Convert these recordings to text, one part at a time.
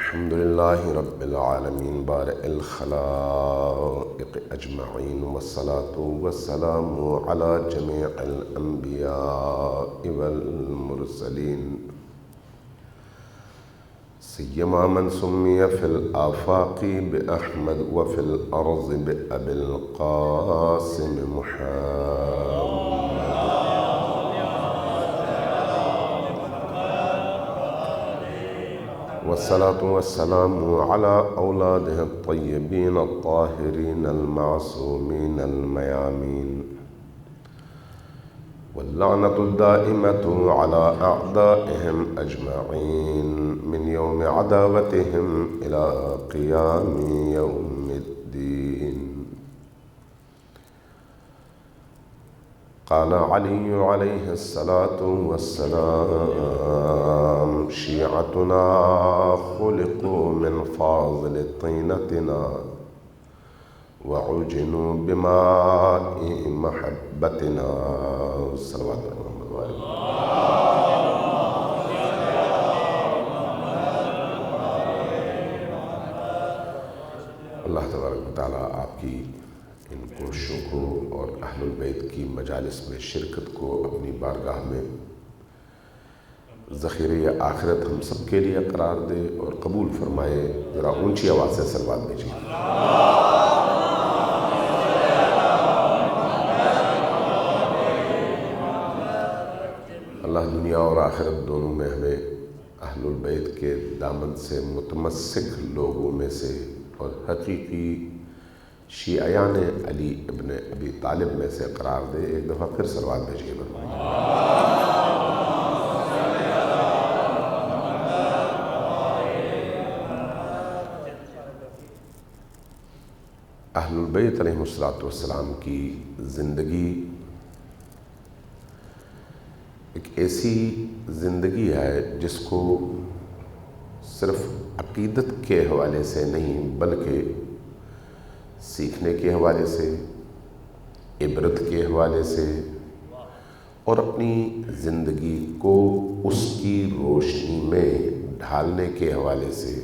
الحمد لله رب العالمين بارئ الخلائق أجمعين، والصلاة والسلام على جميع الأنبياء والمرسلين، سيما من سمي في الآفاق بأحمد وفي الأرض بأبي القاسم محمد، والصلاة والسلام على أولاده الطيبين الطاهرين المعصومين الميامين، واللعنة الدائمة على أعدائهم أجمعين من يوم عداوتهم إلى قيام يوم الدين. قال علي عليه الصلاة والسلام: شيعتنا خلقوا من فاضل طينتنا وعجنوا بماء محبتنا. صلوات محمد وآله. اللہ تبارک و تعالیٰ آپ کی ان کوششوں کو اور اہل البیت کی مجالس میں شرکت کو اپنی بارگاہ میں ذخیرہ آخرت ہم سب کے لیے قرار دے اور قبول فرمائے. ذرا اونچی آواز سے صلوات بھیجیے. اللہ دنیا اور آخرت دونوں میں ہمیں اہل البیت کے دامن سے متمسک لوگوں میں سے اور حقیقی شیعیان علی ابن ابی طالب میں سے قرار دے. ایک دفعہ پھر صلوات بھیجیے. اہل البیت علیہ السلام کی زندگی ایک ایسی زندگی ہے جس کو صرف عقیدت کے حوالے سے نہیں بلکہ سیکھنے کے حوالے سے، عبرت کے حوالے سے اور اپنی زندگی کو اس کی روشنی میں ڈھالنے کے حوالے سے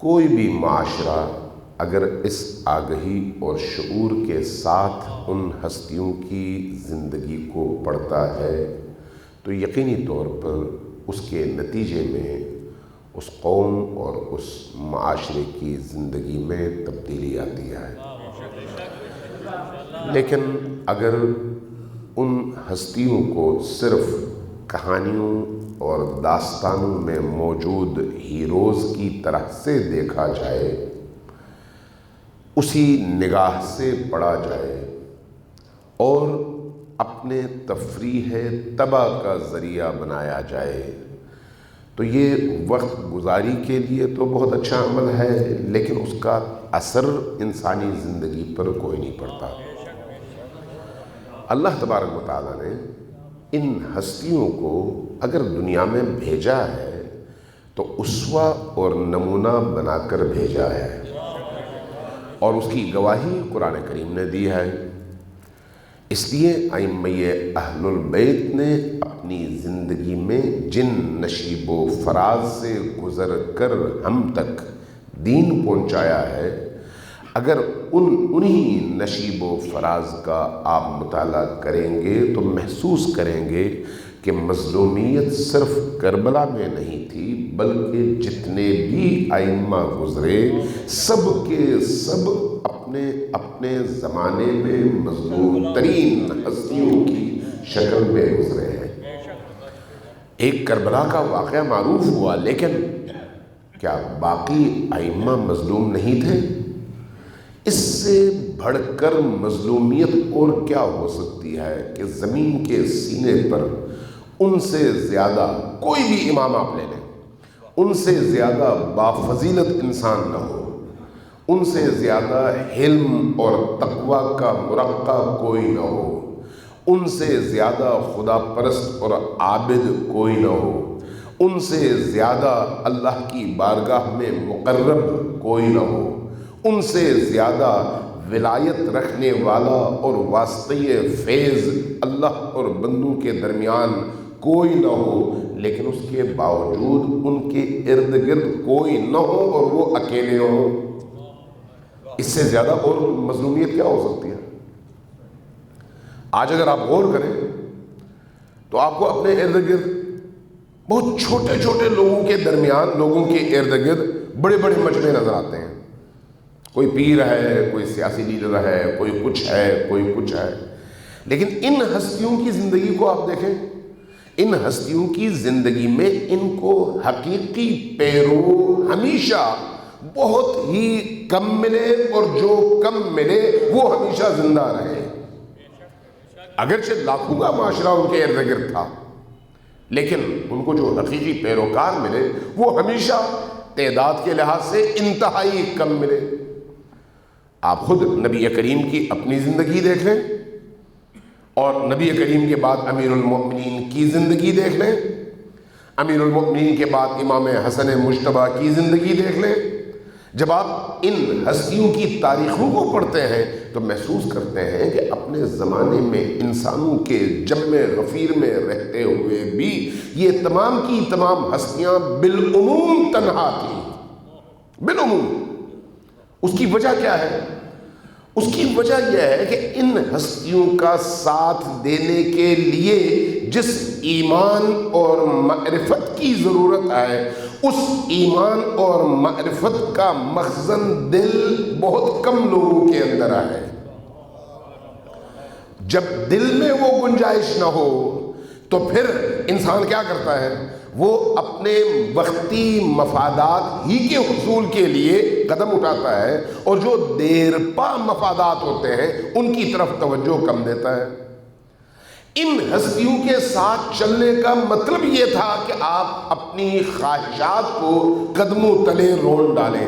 کوئی بھی معاشرہ اگر اس آگہی اور شعور کے ساتھ ان ہستیوں کی زندگی کو پڑھتا ہے تو یقینی طور پر اس کے نتیجے میں اس قوم اور اس معاشرے کی زندگی میں تبدیلی آتی ہے. لیکن اگر ان ہستیوں کو صرف کہانیوں اور داستانوں میں موجود ہیروز کی طرح سے دیکھا جائے، اسی نگاہ سے پڑھا جائے اور اپنے تفریح طبع کا ذریعہ بنایا جائے تو یہ وقت گزاری کے لیے تو بہت اچھا عمل ہے، لیکن اس کا اثر انسانی زندگی پر کوئی نہیں پڑتا. اللہ تبارک و تعالیٰ نے ان ہستیوں کو اگر دنیا میں بھیجا ہے تو اسوہ اور نمونہ بنا کر بھیجا ہے، اور اس کی گواہی قرآن کریم نے دی ہے. اس لیے ائمہ اہل البیت نے اپنی زندگی میں جن نشیب و فراز سے گزر کر ہم تک دین پہنچایا ہے، اگر انہی نشیب و فراز کا آپ مطالعہ کریں گے تو محسوس کریں گے کہ مظلومیت صرف کربلا میں نہیں تھی بلکہ جتنے بھی ائمہ گزرے سب کے سب اپنے اپنے زمانے میں مظلوم ترین ہستیوں کی شکل میں گزرے ہیں. ایک کربلا کا واقعہ معروف ہوا، لیکن کیا باقی ائمہ مظلوم نہیں تھے؟ اس سے بڑھ کر مظلومیت اور کیا ہو سکتی ہے کہ زمین کے سینے پر ان سے زیادہ کوئی بھی امام آپ لے لیں، ان سے زیادہ بافضیلت انسان نہ ہو، ان سے زیادہ علم اور تقوی کا مرقع کوئی نہ ہو، ان سے زیادہ خدا پرست اور عابد کوئی نہ ہو، ان سے زیادہ اللہ کی بارگاہ میں مقرب کوئی نہ ہو، ان سے زیادہ ولایت رکھنے والا اور واسطۂ فیض اللہ اور بندوں کے درمیان کوئی نہ ہو، لیکن اس کے باوجود ان کے ارد گرد کوئی نہ ہو اور وہ اکیلے ہوں. اس سے زیادہ اور مظلومیت کیا ہو سکتی ہے؟ آج اگر آپ غور کریں تو آپ کو اپنے ارد گرد بہت چھوٹے چھوٹے لوگوں کے درمیان، لوگوں کے ارد گرد بڑے بڑے مجمع نظر آتے ہیں. کوئی پیر ہے، کوئی سیاسی لیڈر ہے، کوئی کچھ ہے، کوئی کچھ ہے. لیکن ان ہستیوں کی زندگی کو آپ دیکھیں، ان ہستیوں کی زندگی میں ان کو حقیقی پیرو ہمیشہ بہت ہی کم ملے، اور جو کم ملے وہ ہمیشہ زندہ رہے. اگرچہ لاکھوں کا معاشرہ ان کے ارد گرد تھا، لیکن ان کو جو حقیقی پیروکار ملے وہ ہمیشہ تعداد کے لحاظ سے انتہائی کم ملے. آپ خود نبی کریم کی اپنی زندگی دیکھ لیں، اور نبی کریم کے بعد امیر المؤمنین کی زندگی دیکھ لیں، امیر المؤمنین کے بعد امام حسن مجتبیٰ کی زندگی دیکھ لیں. جب آپ ان ہستیوں کی تاریخوں کو پڑھتے ہیں تو محسوس کرتے ہیں کہ اپنے زمانے میں انسانوں کے جم غفیر میں رہتے ہوئے بھی یہ تمام کی تمام ہستیاں بالعموم تنہا تھیں. بالعموم. اس کی وجہ کیا ہے؟ اس کی وجہ یہ ہے کہ ان ہستیوں کا ساتھ دینے کے لیے جس ایمان اور معرفت کی ضرورت ہے، اس ایمان اور معرفت کا مخزن دل بہت کم لوگوں کے اندر ہے. جب دل میں وہ گنجائش نہ ہو تو پھر انسان کیا کرتا ہے؟ وہ اپنے وقتی مفادات ہی کے حصول کے لیے قدم اٹھاتا ہے، اور جو دیر پا مفادات ہوتے ہیں ان کی طرف توجہ کم دیتا ہے. ان ہستیوں کے ساتھ چلنے کا مطلب یہ تھا کہ آپ اپنی خواہشات کو قدموں تلے رول ڈالیں.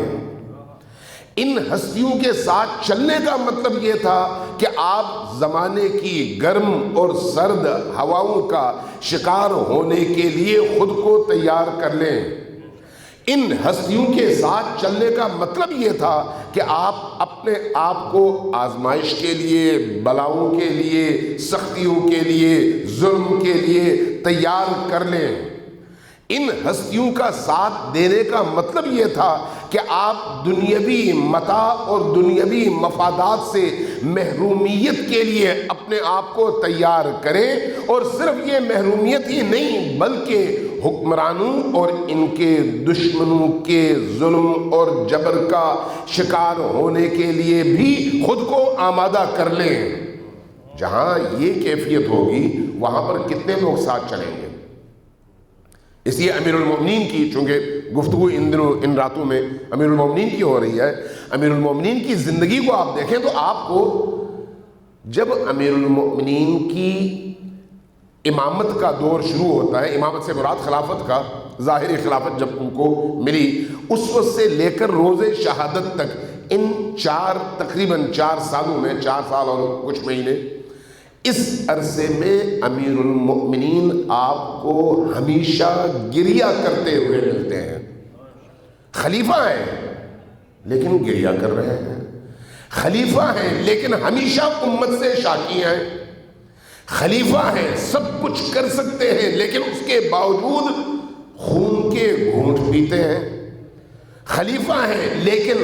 ان ہستیوں کے ساتھ چلنے کا مطلب یہ تھا کہ آپ زمانے کی گرم اور سرد ہواؤں کا شکار ہونے کے لیے خود کو تیار کر لیں. ان ہستیوں کے ساتھ چلنے کا مطلب یہ تھا کہ آپ اپنے آپ کو آزمائش کے لیے، بلاؤں کے لیے، سختیوں کے لیے، ظلم کے لیے تیار کر لیں. ان ہستیوں کا ساتھ دینے کا مطلب یہ تھا کہ آپ دنیاوی متاع اور دنیاوی مفادات سے محرومیت کے لیے اپنے آپ کو تیار کریں. اور صرف یہ محرومیت ہی نہیں، بلکہ حکمرانوں اور ان کے دشمنوں کے ظلم اور جبر کا شکار ہونے کے لیے بھی خود کو آمادہ کر لیں. جہاں یہ کیفیت ہوگی وہاں پر کتنے لوگ ساتھ چلیں گے؟ اس لیے امیر المومنین کی، چونکہ گفتگو ان راتوں میں امیر المومنین کی ہو رہی ہے، امیر المومنین کی زندگی کو آپ دیکھیں تو آپ کو جب امیر المومنین کی امامت کا دور شروع ہوتا ہے، امامت سے مراد خلافت کا، ظاہری خلافت جب ان کو ملی، اس وقت سے لے کر روز شہادت تک ان تقریباً 4 سالوں میں، 4 سال اور کچھ مہینے، اس عرصے میں امیر المؤمنین آپ کو ہمیشہ گریہ کرتے ہوئے ملتے ہیں. خلیفہ ہیں لیکن گریہ کر رہے ہیں، خلیفہ ہیں لیکن ہمیشہ امت سے شاکی ہیں، خلیفہ ہیں سب کچھ کر سکتے ہیں لیکن اس کے باوجود خون کے گھونٹ پیتے ہیں، خلیفہ ہیں لیکن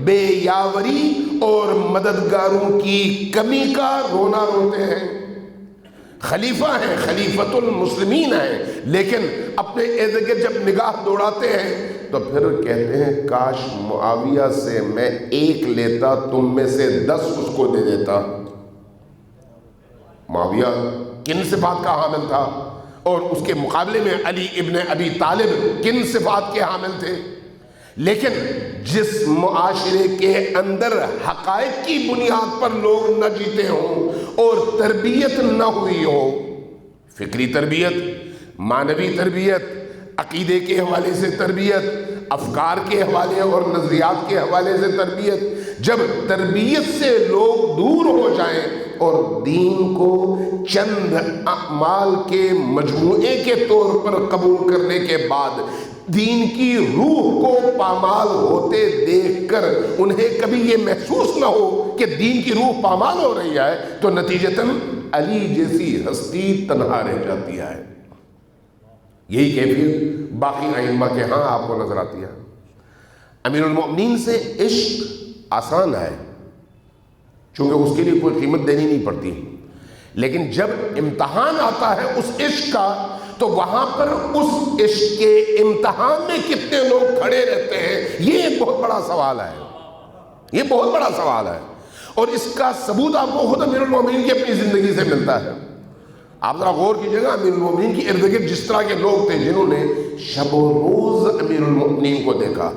بے یاوری اور مددگاروں کی کمی کا رونا روتے ہیں، خلیفہ ہیں، خلیفۃ المسلمین ہیں، لیکن اپنے ارد گرد جب نگاہ دوڑاتے ہیں تو پھر کہتے ہیں کاش معاویہ سے میں 1 لیتا، تم میں سے 10 اس کو دے دیتا. معاویہ کن صفات کا حامل تھا، اور اس کے مقابلے میں علی ابن ابی طالب کن صفات کے حامل تھے. لیکن جس معاشرے کے اندر حقائق کی بنیاد پر لوگ نہ جیتے ہوں اور تربیت نہ ہوئی ہو، فکری تربیت، معنوی تربیت، عقیدے کے حوالے سے تربیت، افکار کے حوالے اور نظریات کے حوالے سے تربیت، جب تربیت سے لوگ دور ہو جائیں اور دین کو چند اعمال کے مجموعے کے طور پر قبول کرنے کے بعد دین کی روح کو پامال ہوتے دیکھ کر انہیں کبھی یہ محسوس نہ ہو کہ دین کی روح پامال ہو رہی ہے، تو نتیجتاً علی جیسی ہستی تنہا رہ جاتی ہے. یہی کیفیت باقی ائمہ کے ہاں آپ کو نظر آتی ہے۔ امیر المؤمنین سے عشق آسان ہے چونکہ اس کے لیے کوئی قیمت دینی نہیں پڑتی، لیکن جب امتحان آتا ہے اس عشق کا تو وہاں پر اس عشق کے امتحان میں کتنے لوگ کھڑے رہتے ہیں، یہ ایک بہت بڑا سوال ہے، یہ بہت بڑا سوال ہے، اور اس کا ثبوت آپ کو خود امیر المؤمنین کی اپنی زندگی سے ملتا ہے۔ آپ ذرا غور کیجئے گا امیر المؤمنین کی ارد گرد جس طرح کے لوگ تھے جنہوں نے شب و روز امیر المؤمنین کو دیکھا،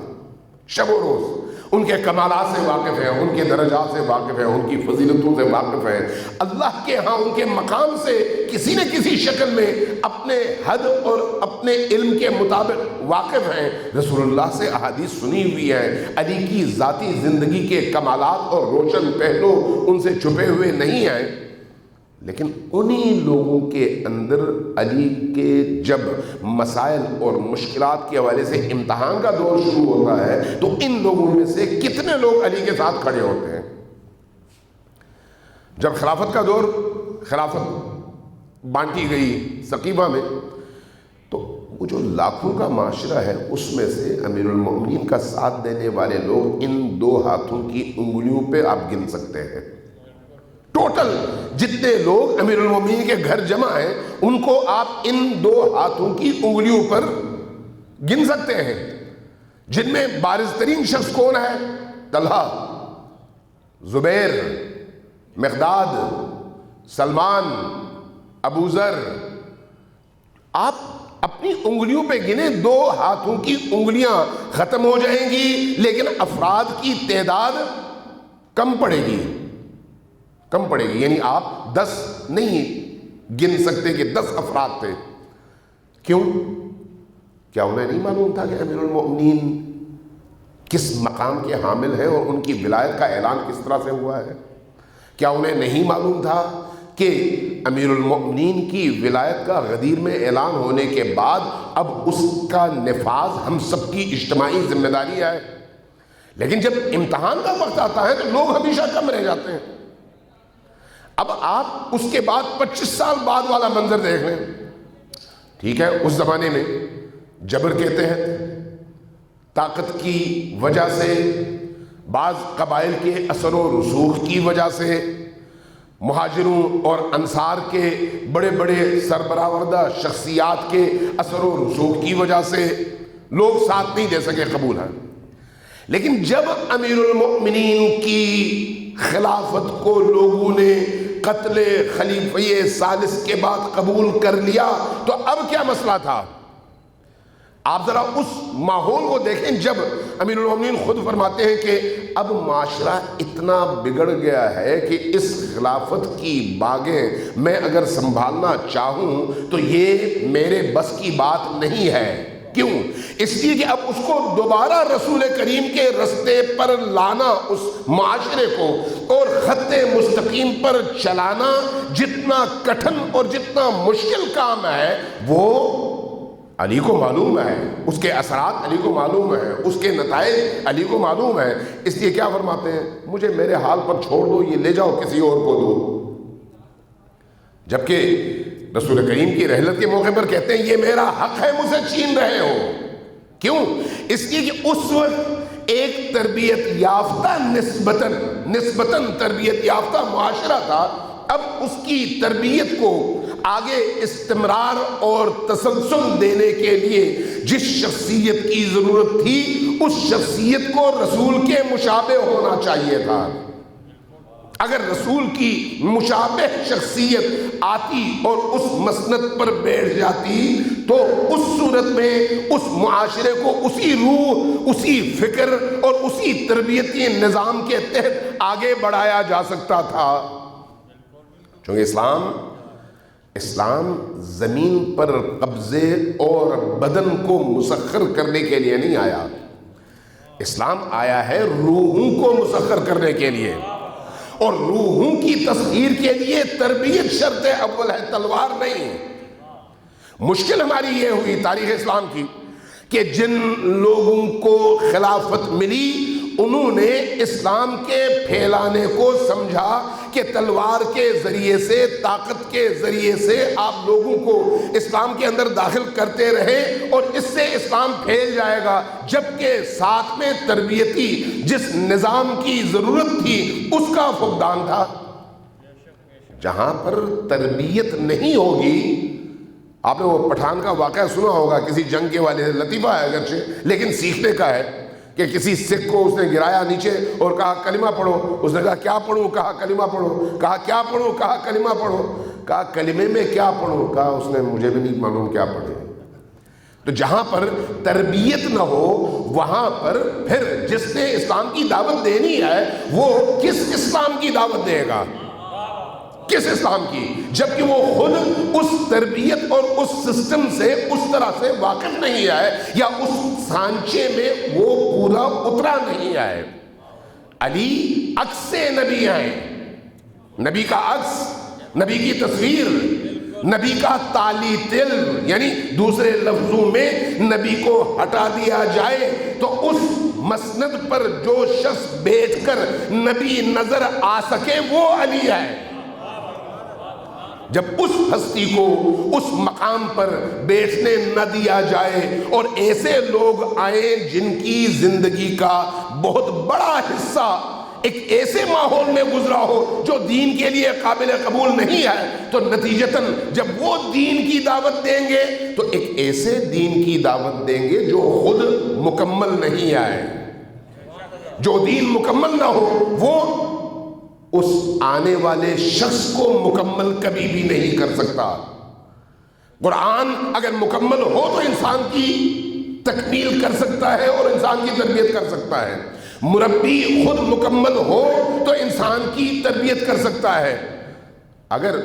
شب و روز ان کے کمالات سے واقف ہیں، ان کے درجات سے واقف ہیں، ان کی فضیلتوں سے واقف ہیں، اللہ کے ہاں ان کے مقام سے کسی نہ کسی شکل میں اپنے حد اور اپنے علم کے مطابق واقف ہیں، رسول اللہ سے احادیث سنی ہوئی ہیں، علی کی ذاتی زندگی کے کمالات اور روشن پہلو ان سے چھپے ہوئے نہیں ہیں، لیکن انہی لوگوں کے اندر علی کے جب مسائل اور مشکلات کے حوالے سے امتحان کا دور شروع ہوتا ہے تو ان لوگوں میں سے کتنے لوگ علی کے ساتھ کھڑے ہوتے ہیں۔ جب خلافت کا دور، خلافت بانٹی گئی سقیفہ میں، تو وہ جو لاکھوں کا معاشرہ ہے اس میں سے امیر المؤمنین کا ساتھ دینے والے لوگ ان دو ہاتھوں کی انگلیوں پہ آپ گن سکتے ہیں۔ ٹوٹل جتنے لوگ امیر المومنین کے گھر جمع ہیں ان کو آپ ان دو ہاتھوں کی انگلیوں پر گن سکتے ہیں، جن میں بارز ترین شخص کون ہے؟ طلحہ، زبیر، مقداد، سلمان، ابو ذر۔ آپ اپنی انگلیوں پہ گنے، دو ہاتھوں کی انگلیاں ختم ہو جائیں گی لیکن افراد کی تعداد کم پڑے گی، کم پڑے گی، یعنی آپ 10 نہیں گن سکتے کہ 10 افراد تھے۔ کیوں؟ کیا انہیں نہیں معلوم تھا کہ امیر المؤمنین کس مقام کے حامل ہیں اور ان کی ولایت کا اعلان کس طرح سے ہوا ہے؟ کیا انہیں نہیں معلوم تھا کہ امیر المؤمنین کی ولایت کا غدیر میں اعلان ہونے کے بعد اب اس کا نفاذ ہم سب کی اجتماعی ذمہ داری ہے؟ لیکن جب امتحان کا وقت آتا ہے تو لوگ ہمیشہ کم رہ جاتے ہیں۔ اب آپ اس کے بعد 25 سال بعد والا منظر دیکھ لیں۔ ٹھیک ہے، اس زمانے میں جبر کہتے ہیں، طاقت کی وجہ سے، بعض قبائل کے اثر و رسوخ کی وجہ سے، مہاجروں اور انصار کے بڑے بڑے سربراہ شخصیات کے اثر و رسوخ کی وجہ سے لوگ ساتھ نہیں دے سکے، قبول ہے۔ لیکن جب امیر المؤمنین کی خلافت کو لوگوں نے قتل خلیفہ ثالث کے بعد قبول کر لیا تو اب کیا مسئلہ تھا؟ آپ ذرا اس ماحول کو دیکھیں جب امیر المؤمنین خود فرماتے ہیں کہ اب معاشرہ اتنا بگڑ گیا ہے کہ اس خلافت کی باغیں میں اگر سنبھالنا چاہوں تو یہ میرے بس کی بات نہیں ہے۔ کیوں؟ اس لیے کہ اب اس کو دوبارہ رسول کریم کے رستے پر لانا، اس معاشرے کو اور خط مستقیم پر چلانا جتنا کٹھن اور جتنا مشکل کام ہے وہ علی کو معلوم ہے، اس کے اثرات علی کو معلوم ہے، اس کے نتائج علی کو معلوم ہے۔ اس لیے کیا فرماتے ہیں؟ مجھے میرے حال پر چھوڑ دو، یہ لے جاؤ کسی اور کو دو۔ جبکہ رسول کریم کی رحلت کے موقع پر کہتے ہیں یہ میرا حق ہے، مجھے چھین رہے ہو۔ کیوں؟ اس لیے کہ اس وقت ایک تربیت یافتہ نسبتاً تربیت یافتہ معاشرہ تھا، اب اس کی تربیت کو آگے استمرار اور تسلسل دینے کے لیے جس شخصیت کی ضرورت تھی اس شخصیت کو رسول کے مشابہ ہونا چاہیے تھا۔ اگر رسول کی مشابہ شخصیت آتی اور اس مسند پر بیٹھ جاتی تو اس صورت میں اس معاشرے کو اسی روح، اسی فکر اور اسی تربیتی نظام کے تحت آگے بڑھایا جا سکتا تھا۔ چونکہ اسلام زمین پر قبضے اور بدن کو مسخر کرنے کے لیے نہیں آیا، اسلام آیا ہے روحوں کو مسخر کرنے کے لیے، اور روحوں کی تسخیر کے لیے تربیت شرط اول ہے، تلوار نہیں۔ مشکل ہماری یہ ہوئی تاریخ اسلام کی کہ جن لوگوں کو خلافت ملی انہوں نے اسلام کے پھیلانے کو سمجھا کہ تلوار کے ذریعے سے، طاقت کے ذریعے سے آپ لوگوں کو اسلام کے اندر داخل کرتے رہیں اور اس سے اسلام پھیل جائے گا، جبکہ ساتھ میں تربیتی جس نظام کی ضرورت تھی اس کا فقدان تھا۔ جہاں پر تربیت نہیں ہوگی، آپ نے وہ پٹھان کا واقعہ سنا ہوگا، کسی جنگ کے والے، لطیفہ ہے اگرچہ لیکن سیکھنے کا ہے، کہ کسی سکھ کو اس نے گرایا نیچے اور کہا کلمہ پڑھو، اس نے کہا کیا پڑھوں؟ کہا کلمہ پڑھو۔ کہا کیا پڑھوں؟ کہا کلمہ پڑھو۔ کہا کلمے میں کیا پڑھوں؟ کہا اس نے مجھے بھی نہیں معلوم کیا پڑھے۔ تو جہاں پر تربیت نہ ہو وہاں پر پھر جس نے اسلام کی دعوت دینی ہے وہ کس اسلام کی دعوت دے گا؟ کس اسلام کی؟ جبکہ وہ خود اس تربیت اور اس سسٹم سے اس طرح سے واقف نہیں ہے، یا اس سانچے میں وہ پورا اترا نہیں ہے۔ علی عکس نبی ہیں، نبی کا عکس، نبی کی تصویر، نبی کا تعلیت علم، یعنی دوسرے لفظوں میں نبی کو ہٹا دیا جائے تو اس مسند پر جو شخص بیٹھ کر نبی نظر آ سکے وہ علی ہے۔ جب اس ہستی کو اس مقام پر بیٹھنے نہ دیا جائے اور ایسے لوگ آئیں جن کی زندگی کا بہت بڑا حصہ ایک ایسے ماحول میں گزرا ہو جو دین کے لیے قابل قبول نہیں ہے، تو نتیجتاً جب وہ دین کی دعوت دیں گے تو ایک ایسے دین کی دعوت دیں گے جو خود مکمل نہیں ہے۔ جو دین مکمل نہ ہو وہ اس آنے والے شخص کو مکمل کبھی بھی نہیں کر سکتا۔ قرآن اگر مکمل ہو تو انسان کی تکمیل کر سکتا ہے اور انسان کی تربیت کر سکتا ہے۔ مربی خود مکمل ہو تو انسان کی تربیت کر سکتا ہے۔ اگر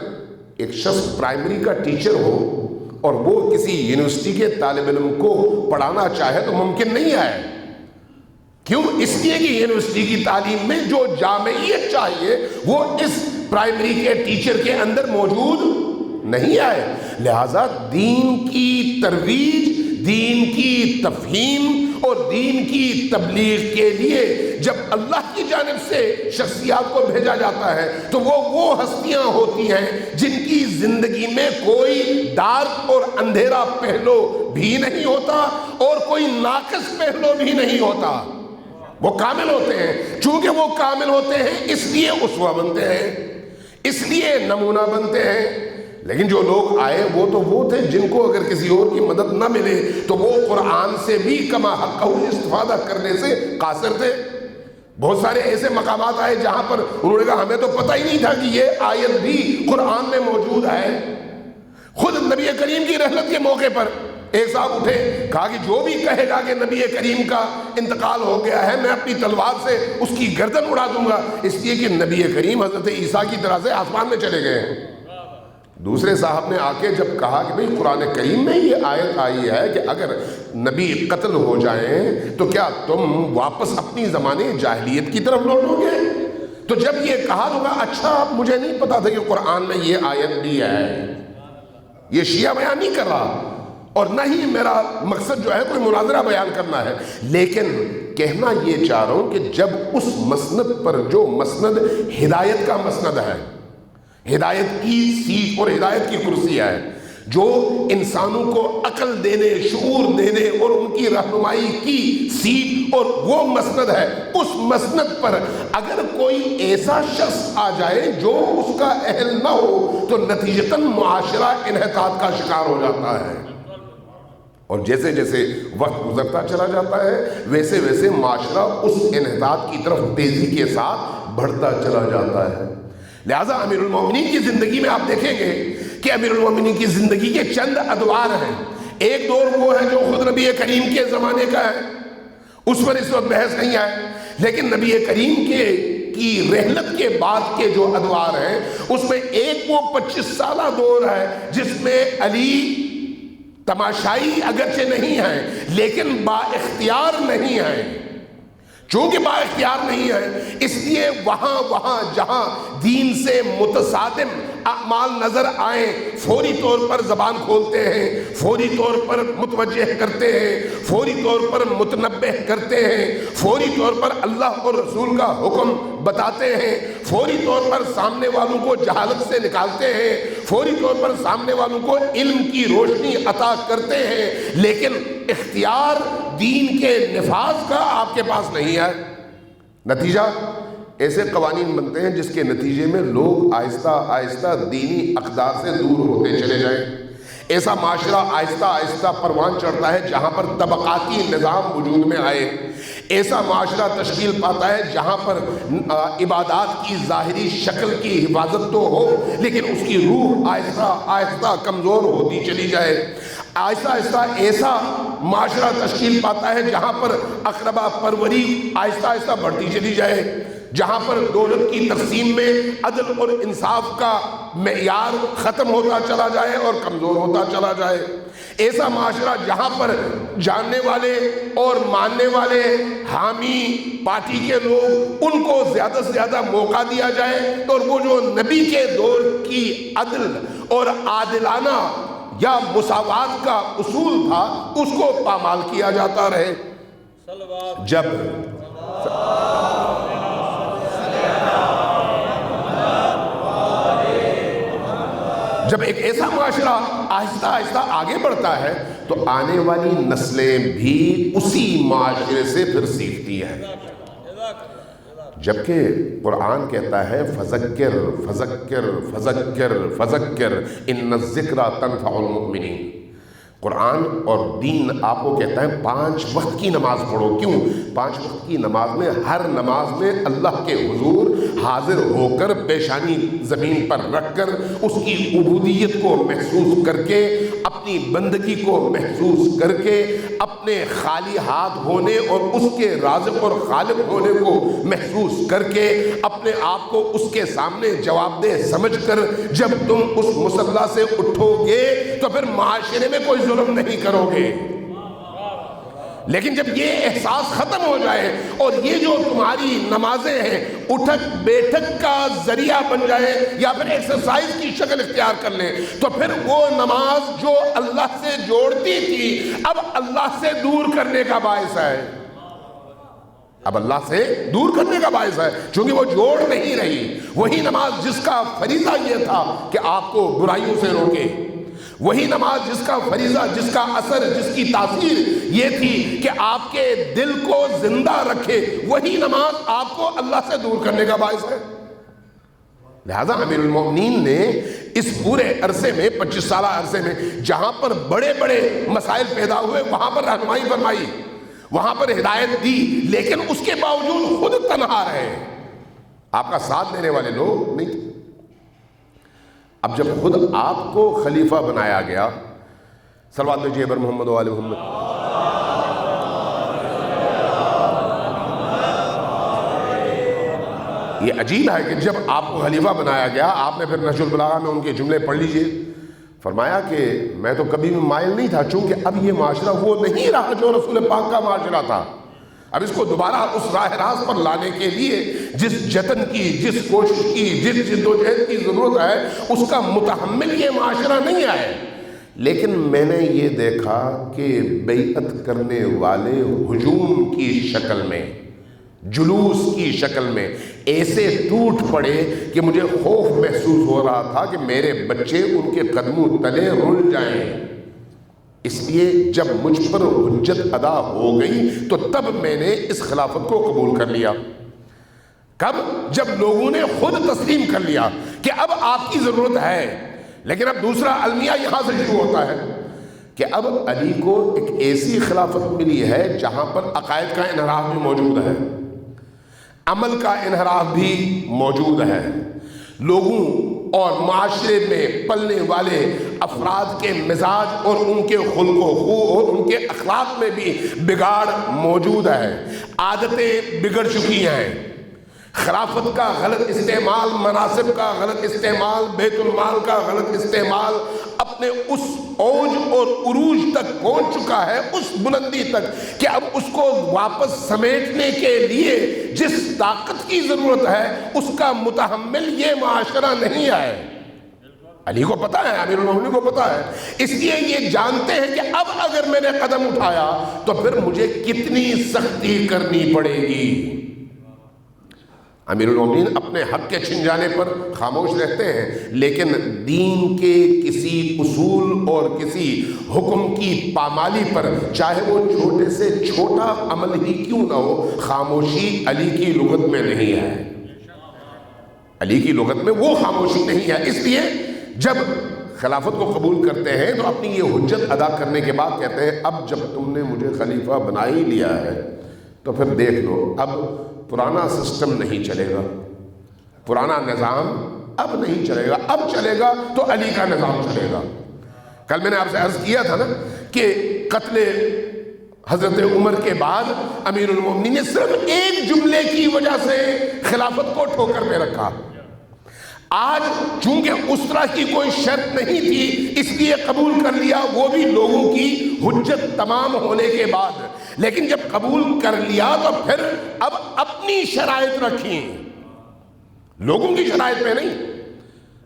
ایک شخص پرائمری کا ٹیچر ہو اور وہ کسی یونیورسٹی کے طالب علم کو پڑھانا چاہے تو ممکن نہیں ہے۔ کیوں؟ اس لیے کہ یونیورسٹی کی تعلیم میں جو جامعیت چاہیے وہ اس پرائمری کے ٹیچر کے اندر موجود نہیں ہے۔ لہذا دین کی ترویج، دین کی تفہیم اور دین کی تبلیغ کے لیے جب اللہ کی جانب سے شخصیات کو بھیجا جاتا ہے تو وہ ہستیاں ہوتی ہیں جن کی زندگی میں کوئی ڈارک اور اندھیرا پہلو بھی نہیں ہوتا اور کوئی ناقص پہلو بھی نہیں ہوتا۔ وہ کامل ہوتے ہیں۔ چونکہ وہ کامل ہوتے ہیں اس لیے اسوہ بنتے ہیں، اس لیے نمونہ بنتے ہیں۔ لیکن جو لوگ آئے وہ تھے جن کو اگر کسی اور کی مدد نہ ملے تو وہ قرآن سے بھی کما حقہ استفادہ کرنے سے قاصر تھے۔ بہت سارے ایسے مقامات آئے جہاں پر انہوں نے کہا ہمیں تو پتہ ہی نہیں تھا کہ یہ آیت بھی قرآن میں موجود ہے۔ خود نبی کریم کی رحلت کے موقع پر ایک صاحب اٹھے، کہا کہ جو بھی کہے گا کہ نبی کریم کا انتقال ہو گیا ہے میں اپنی تلوار سے اس کی گردن اڑا دوں گا، اس لیے کہ نبی کریم حضرت عیسیٰ کی طرح سے آسمان میں چلے گئے ہیں۔ دوسرے صاحب نے آ کے جب کہا کہ بھئی قرآن کریم میں یہ آیت آئی ہے کہ اگر نبی قتل ہو جائیں تو کیا تم واپس اپنی زمانے جاہلیت کی طرف لوٹو گے؟ تو جب یہ کہا تو کہا اچھا مجھے نہیں پتا تھا کہ قرآن میں یہ آیت بھی ہے۔ یہ شیعہ بیان نہیں کر رہا اور نہ ہی میرا مقصد جو ہے کوئی مناظرہ بیان کرنا ہے، لیکن کہنا یہ چاہ رہا ہوں کہ جب اس مسند پر جو مسند ہدایت کا مسند ہے، ہدایت کی سیٹ اور ہدایت کی کرسی ہے، جو انسانوں کو عقل دینے، شعور دینے اور ان کی رہنمائی کی سیٹ اور وہ مسند ہے، اس مسند پر اگر کوئی ایسا شخص آ جائے جو اس کا اہل نہ ہو تو نتیجتاً معاشرہ انحطاط کا شکار ہو جاتا ہے۔ اور جیسے جیسے وقت گزرتا چلا جاتا ہے ویسے ویسے معاشرہ اس انحطاط کی طرف تیزی کے ساتھ بڑھتا چلا جاتا ہے۔ لہٰذا امیر المومنین کی زندگی میں آپ دیکھیں گے کہ امیر المومنین کی زندگی کے چند ادوار ہیں۔ ایک دور وہ ہے جو خود نبی کریم کے زمانے کا ہے، اس پر اس وقت بحث نہیں ہے، لیکن نبی کریم کی رحلت کے بعد کے جو ادوار ہیں اس میں ایک وہ 25 سالہ دور ہے جس میں علی تماشائی اگرچہ نہیں ہیں لیکن با اختیار نہیں ہیں۔ چونکہ با اختیار نہیں ہے اس لیے وہاں جہاں دین سے متصادم اعمال نظر آئیں فوری طور پر زبان کھولتے ہیں، فوری طور پر متوجہ کرتے ہیں، فوری طور پر متنبہ کرتے ہیں، فوری طور پر اللہ اور رسول کا حکم بتاتے ہیں، فوری طور پر سامنے والوں کو جہالت سے نکالتے ہیں، فوری طور پر سامنے والوں کو علم کی روشنی عطا کرتے ہیں، لیکن اختیار دین کے نفاذ کا آپ کے پاس نہیں ہے۔ نتیجہ ایسے قوانین بنتے ہیں جس کے نتیجے میں لوگ آہستہ آہستہ دینی اقدار سے دور ہوتے چلے جائیں۔ ایسا معاشرہ آہستہ آہستہ پروان چڑھتا ہے جہاں پر طبقاتی نظام وجود میں آئے۔ ایسا معاشرہ تشکیل پاتا ہے جہاں پر عبادات کی ظاہری شکل کی حفاظت تو ہو لیکن اس کی روح آہستہ آہستہ کمزور ہوتی چلی جائے۔ آہستہ آہستہ ایسا معاشرہ تشکیل پاتا ہے جہاں پر اقربا پروری آہستہ آہستہ بڑھتی چلی جائے، جہاں پر دولت کی تقسیم میں عدل اور انصاف کا معیار ختم ہوتا چلا جائے اور کمزور ہوتا چلا جائے۔ ایسا معاشرہ جہاں پر جاننے والے اور ماننے والے حامی پارٹی کے لوگ ان کو زیادہ سے زیادہ موقع دیا جائے اور وہ جو نبی کے دور کی عدل اور عادلانہ یا مساوات کا اصول تھا اس کو پامال کیا جاتا رہے۔ جب ایک ایسا معاشرہ آہستہ آہستہ آگے بڑھتا ہے تو آنے والی نسلیں بھی اسی معاشرے سے پھر سیکھتی ہیں، جبکہ قرآن کہتا ہے فذکر فذکر فذکر فذکر ان الذکر تنفع المؤمنین۔ قرآن اور دین آپ کو کہتا ہے 5 وقت کی نماز پڑھو۔ کیوں؟ 5 وقت کی نماز میں ہر نماز میں اللہ کے حضور حاضر ہو کر پیشانی زمین پر رکھ کر اس کی عبودیت کو محسوس کر کے، اپنی بندگی کو محسوس کر کے، اپنے خالی ہاتھ ہونے اور اس کے رازق اور خالق ہونے کو محسوس کر کے، اپنے آپ کو اس کے سامنے جواب دہ سمجھ کر جب تم اس مصلی سے اٹھو گے تو پھر معاشرے میں کوئی ظلم نہیں کرو گے۔ لیکن جب یہ احساس ختم ہو جائے اور یہ جو تمہاری نمازیں ہیں اٹھک بیٹھک کا ذریعہ بن جائے یا پھر ایکسرسائز کی شکل اختیار کر لیں، تو پھر وہ نماز جو اللہ سے جوڑتی تھی اب اللہ سے دور کرنے کا باعث ہے، اب اللہ سے دور کرنے کا باعث ہے، چونکہ وہ جوڑ نہیں رہی۔ وہی نماز جس کا فریضہ یہ تھا کہ آپ کو برائیوں سے روکے، وہی نماز جس کا فریضہ، جس کا اثر، جس کی تاثیر یہ تھی کہ آپ کے دل کو زندہ رکھے، وہی نماز آپ کو اللہ سے دور کرنے کا باعث ہے۔ لہذا امیر المومنین نے اس پورے عرصے میں 25 سالہ عرصے میں جہاں پر بڑے بڑے مسائل پیدا ہوئے وہاں پر رہنمائی فرمائی، وہاں پر ہدایت دی، لیکن اس کے باوجود خود تنہا رہے، آپ کا ساتھ دینے والے لوگ نہیں تھے۔ اب جب خود آپ کو خلیفہ بنایا گیا، صلوات بھیجیے بر محمد و آل محمد، یہ عجیب ہے کہ جب آپ کو خلیفہ بنایا گیا آپ نے پھر نہج البلاغہ میں ان کے جملے پڑھ لیجئے، فرمایا کہ میں تو کبھی بھی مائل نہیں تھا، چونکہ اب یہ معاشرہ وہ نہیں رہا جو رسول پاک کا معاشرہ تھا، اب اس کو دوبارہ اس راہ راست پر لانے کے لیے جس جتن کی، جس کوشش کی، جس جدوجہد کی ضرورت ہے اس کا متحمل یہ معاشرہ نہیں آئے۔ لیکن میں نے یہ دیکھا کہ بیعت کرنے والے ہجوم کی شکل میں، جلوس کی شکل میں ایسے ٹوٹ پڑے کہ مجھے خوف محسوس ہو رہا تھا کہ میرے بچے ان کے قدموں تلے رل جائیں۔ اس لیے جب مجھ پر حجت ادا ہو گئی تو تب میں نے اس خلافت کو قبول کر لیا۔ کب؟ جب لوگوں نے خود تسلیم کر لیا کہ اب آپ کی ضرورت ہے۔ لیکن اب دوسرا المیہ یہاں سے شروع ہوتا ہے کہ اب علی کو ایک ایسی خلافت ملی ہے جہاں پر عقائد کا انحراف بھی موجود ہے، عمل کا انحراف بھی موجود ہے، لوگوں اور معاشرے میں پلنے والے افراد کے مزاج اور ان کے خلق و خو اور ان کے اخلاق میں بھی بگاڑ موجود ہے، عادتیں بگڑ چکی ہیں، خلافت کا غلط استعمال، مناصب کا غلط استعمال، بیت المال کا غلط استعمال اپنے اس اوج اور عروج تک پہنچ چکا ہے، اس بلندی تک کہ اب اس کو واپس سمیٹنے کے لیے جس طاقت کی ضرورت ہے اس کا متحمل یہ معاشرہ نہیں ہے۔ علی کو پتا ہے، امیر المومنین کو پتا ہے، اس لیے یہ جانتے ہیں کہ اب اگر میں نے قدم اٹھایا تو پھر مجھے کتنی سختی کرنی پڑے گی۔ امیر المومنین اپنے حق کے چھن جانے پر خاموش رہتے ہیں، لیکن دین کے کسی اصول اور کسی حکم کی پامالی پر، چاہے وہ چھوٹے سے چھوٹا عمل ہی کیوں نہ ہو، خاموشی علی کی لغت میں نہیں ہے۔ علی کی لغت میں وہ خاموشی نہیں ہے۔ اس لیے جب خلافت کو قبول کرتے ہیں تو اپنی یہ حجت ادا کرنے کے بعد کہتے ہیں اب جب تم نے مجھے خلیفہ بنا ہی لیا ہے تو پھر دیکھ لو، اب پرانا سسٹم نہیں چلے گا، پرانا نظام اب نہیں چلے گا، اب چلے گا تو علی کا نظام چلے گا۔ کل میں نے آپ سے عرض کیا تھا نا کہ قتل حضرت عمر کے بعد امیر المومنین نے صرف ایک جملے کی وجہ سے خلافت کو ٹھوکر پہ رکھا۔ آج چونکہ اس طرح کی کوئی شرط نہیں تھی اس لیے قبول کر لیا، وہ بھی لوگوں کی حجت تمام ہونے کے بعد، لیکن جب قبول کر لیا تو پھر اب اپنی شرائط رکھی، لوگوں کی شرائط پہ نہیں،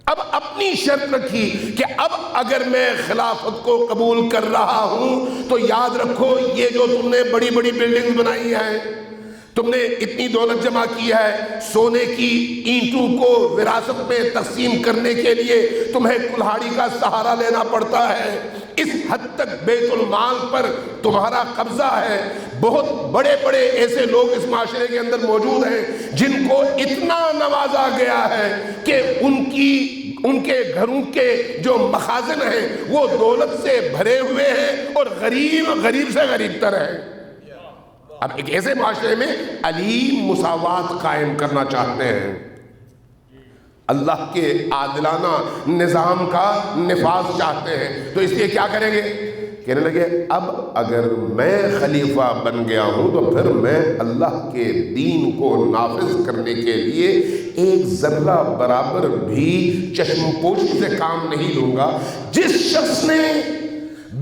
اب اپنی شرط رکھی کہ اب اگر میں خلافت کو قبول کر رہا ہوں تو یاد رکھو یہ جو تم نے بڑی بڑی بلڈنگز بنائی ہیں، تم نے اتنی دولت جمع کی ہے، سونے کی اینٹوں کو وراثت میں تقسیم کرنے کے لیے تمہیں کلہاڑی کا سہارا لینا پڑتا ہے، اس حد تک بیت المال پر تمہارا قبضہ ہے۔ بہت بڑے بڑے ایسے لوگ اس معاشرے کے اندر موجود ہیں جن کو اتنا نوازا گیا ہے کہ ان کے گھروں کے جو مخازن ہیں وہ دولت سے بھرے ہوئے ہیں اور غریب سے غریب تر ہے۔ اب ایک ایسے معاشرے میں علی مساوات قائم کرنا چاہتے ہیں، اللہ کے عادلانہ نظام کا نفاذ چاہتے ہیں، تو اس لیے کیا کریں گے؟ کہنے لگے اب اگر میں خلیفہ بن گیا ہوں تو پھر میں اللہ کے دین کو نافذ کرنے کے لیے ایک ذرہ برابر بھی چشم پوشی سے کام نہیں لوں گا۔ جس شخص نے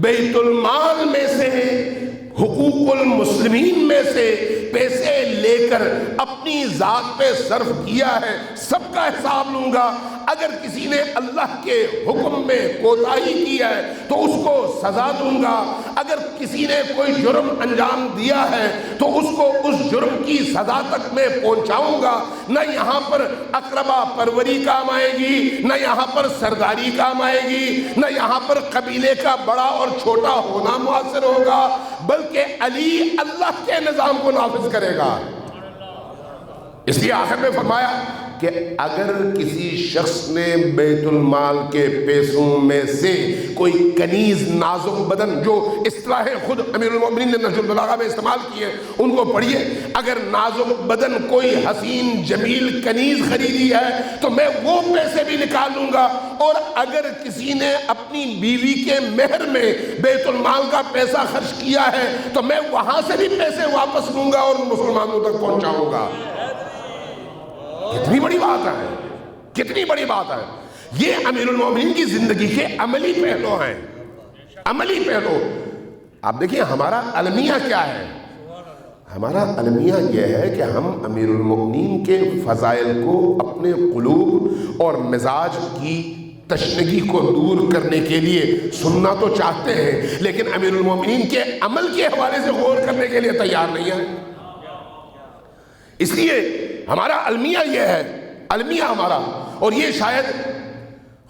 بیت المال میں سے، حقوق المسلمین میں سے پیسے لے کر اپنی ذات پہ صرف کیا ہے، سب کا حساب لوں گا۔ اگر کسی نے اللہ کے حکم میں کوتاہی کی ہے تو اس کو سزا دوں گا، اگر کسی نے کوئی جرم انجام دیا ہے تو اس کو اس جرم کی سزا تک میں پہنچاؤں گا۔ نہ یہاں پر اقربا پروری کام آئے گی، نہ یہاں پر سرداری کام آئے گی، نہ یہاں پر قبیلے کا بڑا اور چھوٹا ہونا مؤثر ہوگا، بلکہ علی اللہ کے نظام کو نافذ کرے گا۔ اس لیے آخر میں فرمایا کہ اگر کسی شخص نے بیت المال کے پیسوں میں سے کوئی کنیز نازک بدن، جو اصطلاحیں خود امیر المومنین نے نہج البلاغہ میں استعمال کی ہے ان کو پڑھیے، اگر نازک بدن کوئی حسین جمیل کنیز خریدی ہے تو میں وہ پیسے بھی نکال لوں گا، اور اگر کسی نے اپنی بیوی کے مہر میں بیت المال کا پیسہ خرچ کیا ہے تو میں وہاں سے بھی پیسے واپس لوں گا اور مسلمانوں تک پہنچاؤں گا۔ کتنی بڑی بات ہے، کتنی بڑی بات ہے۔ یہ امیر المومنین کی زندگی کے عملی پہلو ہیں، عملی پہلو۔ آپ دیکھیں ہمارا المیہ کیا ہے؟ ہمارا المیہ یہ ہے کہ ہم امیر المومنین کے فضائل کو اپنے قلوب اور مزاج کی تشنگی کو دور کرنے کے لیے سننا تو چاہتے ہیں، لیکن امیر المومنین کے عمل کے حوالے سے غور کرنے کے لیے تیار نہیں ہے۔ اس لیے ہمارا المیہ یہ ہے، المیہ ہمارا، اور یہ شاید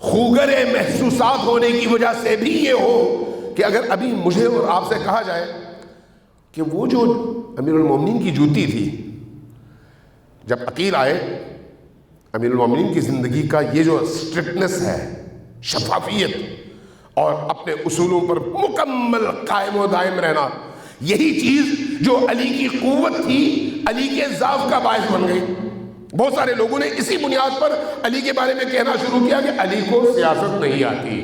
خوگر محسوسات ہونے کی وجہ سے بھی یہ ہو کہ اگر ابھی مجھے اور آپ سے کہا جائے کہ وہ جو امیر المومنین کی جوتی تھی، جب عقیل آئے امیر المومنین کی زندگی کا یہ جو اسٹرکٹنس ہے، شفافیت اور اپنے اصولوں پر مکمل قائم و دائم رہنا، یہی چیز جو علی کی قوت تھی علی کے ضعف کا باعث بن گئی۔ بہت سارے لوگوں نے اسی بنیاد پر علی کے بارے میں کہنا شروع کیا کہ علی کو سیاست نہیں آتی،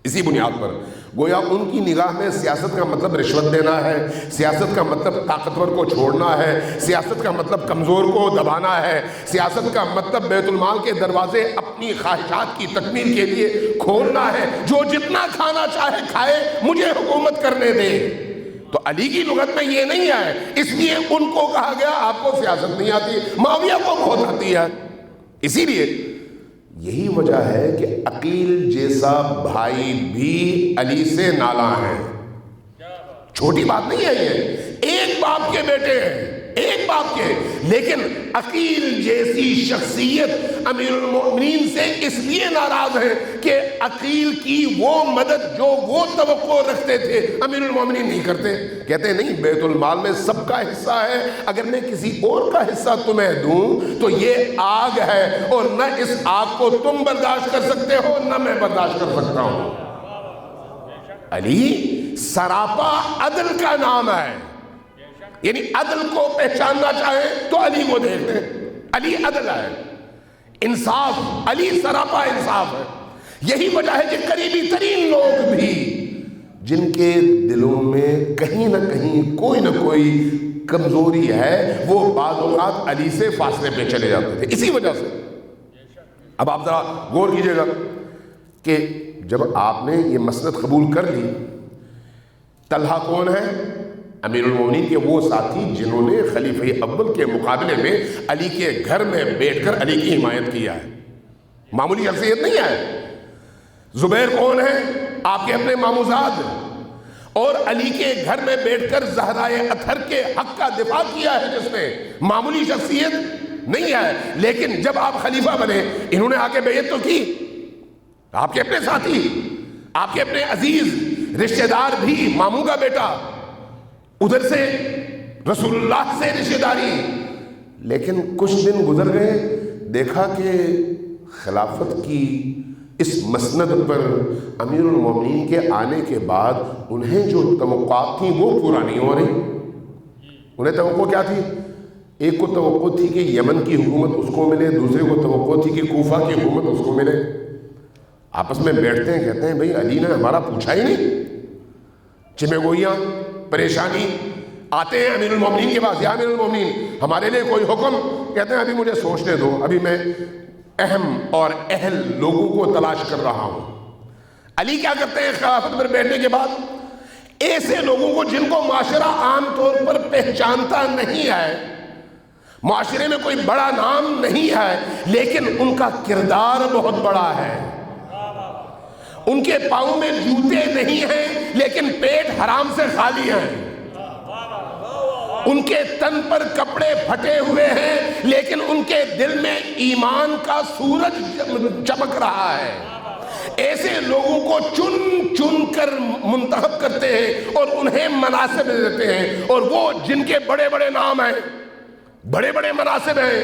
اسی بنیاد پر گویا ان کی نگاہ میں سیاست کا مطلب رشوت دینا ہے، سیاست کا مطلب طاقتور کو چھوڑنا ہے، سیاست کا مطلب کمزور کو دبانا ہے، سیاست کا مطلب بیت المال کے دروازے اپنی خواہشات کی تکمیل کے لیے کھولنا ہے، جو جتنا کھانا چاہے کھائے مجھے حکومت کرنے دے۔ تو علی کی لغت میں یہ نہیں ہے، اس لیے ان کو کہا گیا آپ کو سیاست نہیں آتی، معاویہ کو بہت آتی ہے۔ اسی لیے یہی وجہ ہے کہ عقیل جیسا بھائی بھی علی سے نالاں ہے. چھوٹی بات نہیں ہے یہ، ایک باپ کے بیٹے ہیں، ایک باپ کے، لیکن عقیل جیسی شخصیت امیر المؤمنین سے اس لیے ناراض ہے کہ عقیل کی وہ مدد جو وہ توقع رکھتے تھے امیر المؤمنین نہیں کرتے. کہتے ہیں نہیں، بیت المال میں سب کا حصہ ہے، اگر میں کسی اور کا حصہ تمہیں دوں تو یہ آگ ہے، اور نہ اس آگ کو تم برداشت کر سکتے ہو نہ میں برداشت کر سکتا ہوں. علی سراپا عدل کا نام ہے، یعنی عدل کو پہچاننا چاہیں تو علی کو دیکھ لیں. علی عدل ہے، انصاف، علی سراپا انصاف ہے. یہی وجہ ہے کہ قریبی ترین لوگ بھی جن کے دلوں میں کہیں نہ کہیں کوئی نہ کوئی کمزوری ہے، وہ بعض اوقات علی سے فاصلے پہ چلے جاتے تھے اسی وجہ سے. اب آپ ذرا غور کیجئے گا کہ جب آپ نے یہ مسند قبول کر لی، طلحہ کون ہے؟ امیر المومنین کے وہ ساتھی جنہوں نے خلیفہ اول کے مقابلے میں علی کے گھر میں بیٹھ کر علی کی حمایت کیا ہے، معمولی شخصیت نہیں ہے. زبیر کون ہے؟ آپ کے اپنے ماموزاد، اور علی کے گھر میں بیٹھ کر زہرائے اطہر کے حق کا دفاع کیا ہے جس نے، معمولی شخصیت نہیں ہے. لیکن جب آپ خلیفہ بنے انہوں نے آ کے بیعت تو کی، آپ کے اپنے ساتھی، آپ کے اپنے عزیز رشتہ دار بھی، ماموں کا بیٹا، ادھر سے رسول اللہ سے رشتہ داری. لیکن کچھ دن گزر گئے، دیکھا کہ خلافت کی اس مسند پر امیر المومنین کے آنے کے بعد انہیں جو توقعات تھیں وہ پورا نہیں ہو رہی. انہیں توقع کیا تھی؟ ایک کو توقع تھی کہ یمن کی حکومت اس کو ملے، دوسرے کو توقع تھی کہ کوفہ کی حکومت اس کو ملے. آپس میں بیٹھتے ہیں، کہتے ہیں بھئی علی نے ہمارا پوچھا ہی نہیں. چمے گوئیاں، پریشانی، آتے ہیں امیر المومنین کے پاس، یا امیر المومنین ہمارے لیے کوئی حکم؟ کہتے ہیں ابھی مجھے سوچنے دو، ابھی میں اہم اور اہل لوگوں کو تلاش کر رہا ہوں. علی کیا کرتے ہیں خلافت پر بیٹھنے کے بعد؟ ایسے لوگوں کو جن کو معاشرہ عام طور پر پہچانتا نہیں ہے، معاشرے میں کوئی بڑا نام نہیں ہے، لیکن ان کا کردار بہت بڑا ہے. ان کے پاؤں میں جوتے نہیں ہیں لیکن پیٹ حرام سے خالی ہیں. ان کے تن پر کپڑے پھٹے ہوئے ہیں لیکن ان کے دل میں ایمان کا سورج چمک رہا ہے. ایسے لوگوں کو چن چن کر منتخب کرتے ہیں اور انہیں مناصب دیتے ہیں، اور وہ جن کے بڑے بڑے نام ہیں، بڑے بڑے مناصب ہیں،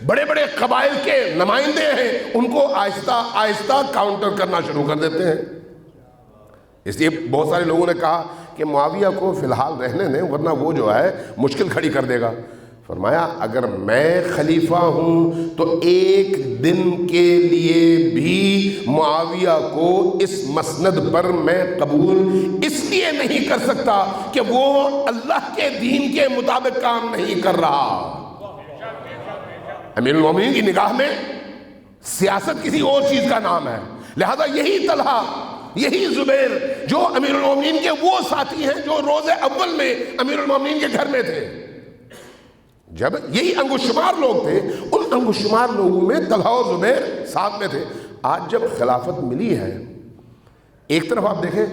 بڑے بڑے قبائل کے نمائندے ہیں، ان کو آہستہ آہستہ کاؤنٹر کرنا شروع کر دیتے ہیں. اس لیے بہت سارے لوگوں نے کہا کہ معاویہ کو فی الحال رہنے دیں ورنہ وہ جو ہے مشکل کھڑی کر دے گا. فرمایا اگر میں خلیفہ ہوں تو ایک دن کے لیے بھی معاویہ کو اس مسند پر میں قبول اس لیے نہیں کر سکتا کہ وہ اللہ کے دین کے مطابق کام نہیں کر رہا. امیر المومنین کی نگاہ میں سیاست کسی اور چیز کا نام ہے. لہذا یہی طلحہ، یہی زبیر جو امیر المومنین کے وہ ساتھی ہیں جو روز اول میں امیر المومنین کے گھر میں تھے، جب یہی انگوش شمار لوگ تھے، ان انگوش شمار لوگوں میں طلحہ اور زبیر ساتھ میں تھے. آج جب خلافت ملی ہے، ایک طرف آپ دیکھیں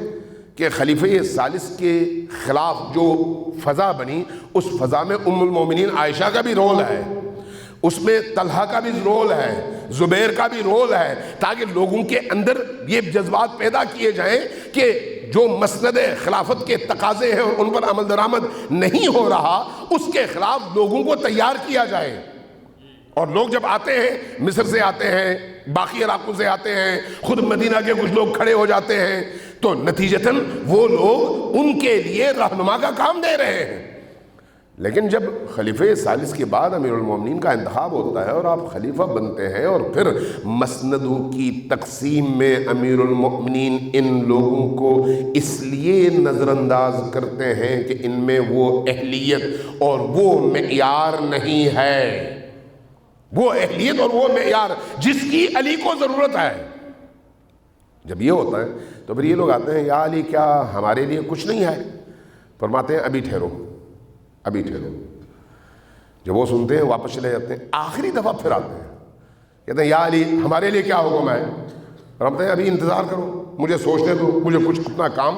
کہ خلیفہ ثالث کے خلاف جو فضا بنی، اس فضا میں ام المومنین عائشہ کا بھی رول ہے، اس میں طلحہ کا بھی رول ہے، زبیر کا بھی رول ہے، تاکہ لوگوں کے اندر یہ جذبات پیدا کیے جائیں کہ جو مسند خلافت کے تقاضے ہیں اور ان پر عمل درآمد نہیں ہو رہا، اس کے خلاف لوگوں کو تیار کیا جائے. اور لوگ جب آتے ہیں، مصر سے آتے ہیں، باقی علاقوں سے آتے ہیں، خود مدینہ کے کچھ لوگ کھڑے ہو جاتے ہیں، تو نتیجتاً وہ لوگ ان کے لیے رہنما کا کام دے رہے ہیں. لیکن جب خلیفہ ثالث کے بعد امیر المومنین کا انتخاب ہوتا ہے اور آپ خلیفہ بنتے ہیں، اور پھر مسندوں کی تقسیم میں امیر المومنین ان لوگوں کو اس لیے نظر انداز کرتے ہیں کہ ان میں وہ اہلیت اور وہ معیار نہیں ہے، وہ اہلیت اور وہ معیار جس کی علی کو ضرورت ہے. جب یہ ہوتا ہے تو پھر یہ لوگ آتے ہیں، یا علی کیا ہمارے لیے کچھ نہیں ہے؟ فرماتے ہیں ابھی ٹھہرو، ابھی ٹھہرو. جب وہ سنتے ہیں واپس چلے جاتے ہیں. آخری دفعہ پھر آتے ہیں کہتے ہیں یا علی ہمارے لیے کیا حکم ہے؟ فرماتے ہیں ابھی انتظار کرو، مجھے سوچنے دو، مجھے کچھ اپنا کام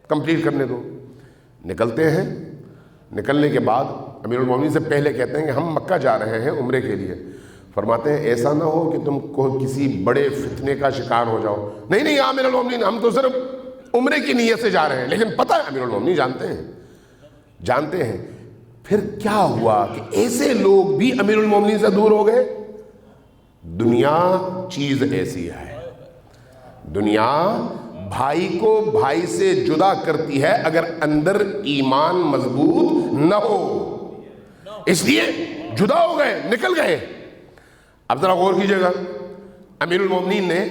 کمپلیٹ کرنے دو۔ نکلتے ہیں، نکلنے کے بعد امیر المومنین سے پہلے کہتے ہیں کہ ہم مکہ جا رہے ہیں عمرے کے لیے۔ فرماتے ہیں ایسا نہ ہو کہ تم کو کسی بڑے فتنے کا شکار ہو جاؤ۔ نہیں نہیں امیر المومنین، ہم تو صرف عمرے کی نیت سے جا رہے ہیں۔ لیکن پتہ ہے امیر المومنین جانتے ہیں۔ پھر کیا ہوا کہ ایسے لوگ بھی امیر المومنین سے دور ہو گئے۔ دنیا چیز ایسی ہے، دنیا بھائی کو بھائی سے جدا کرتی ہے اگر اندر ایمان مضبوط نہ ہو، اس لیے جدا ہو گئے، نکل گئے۔ اب ذرا غور کیجئے گا، امیر المومنین نے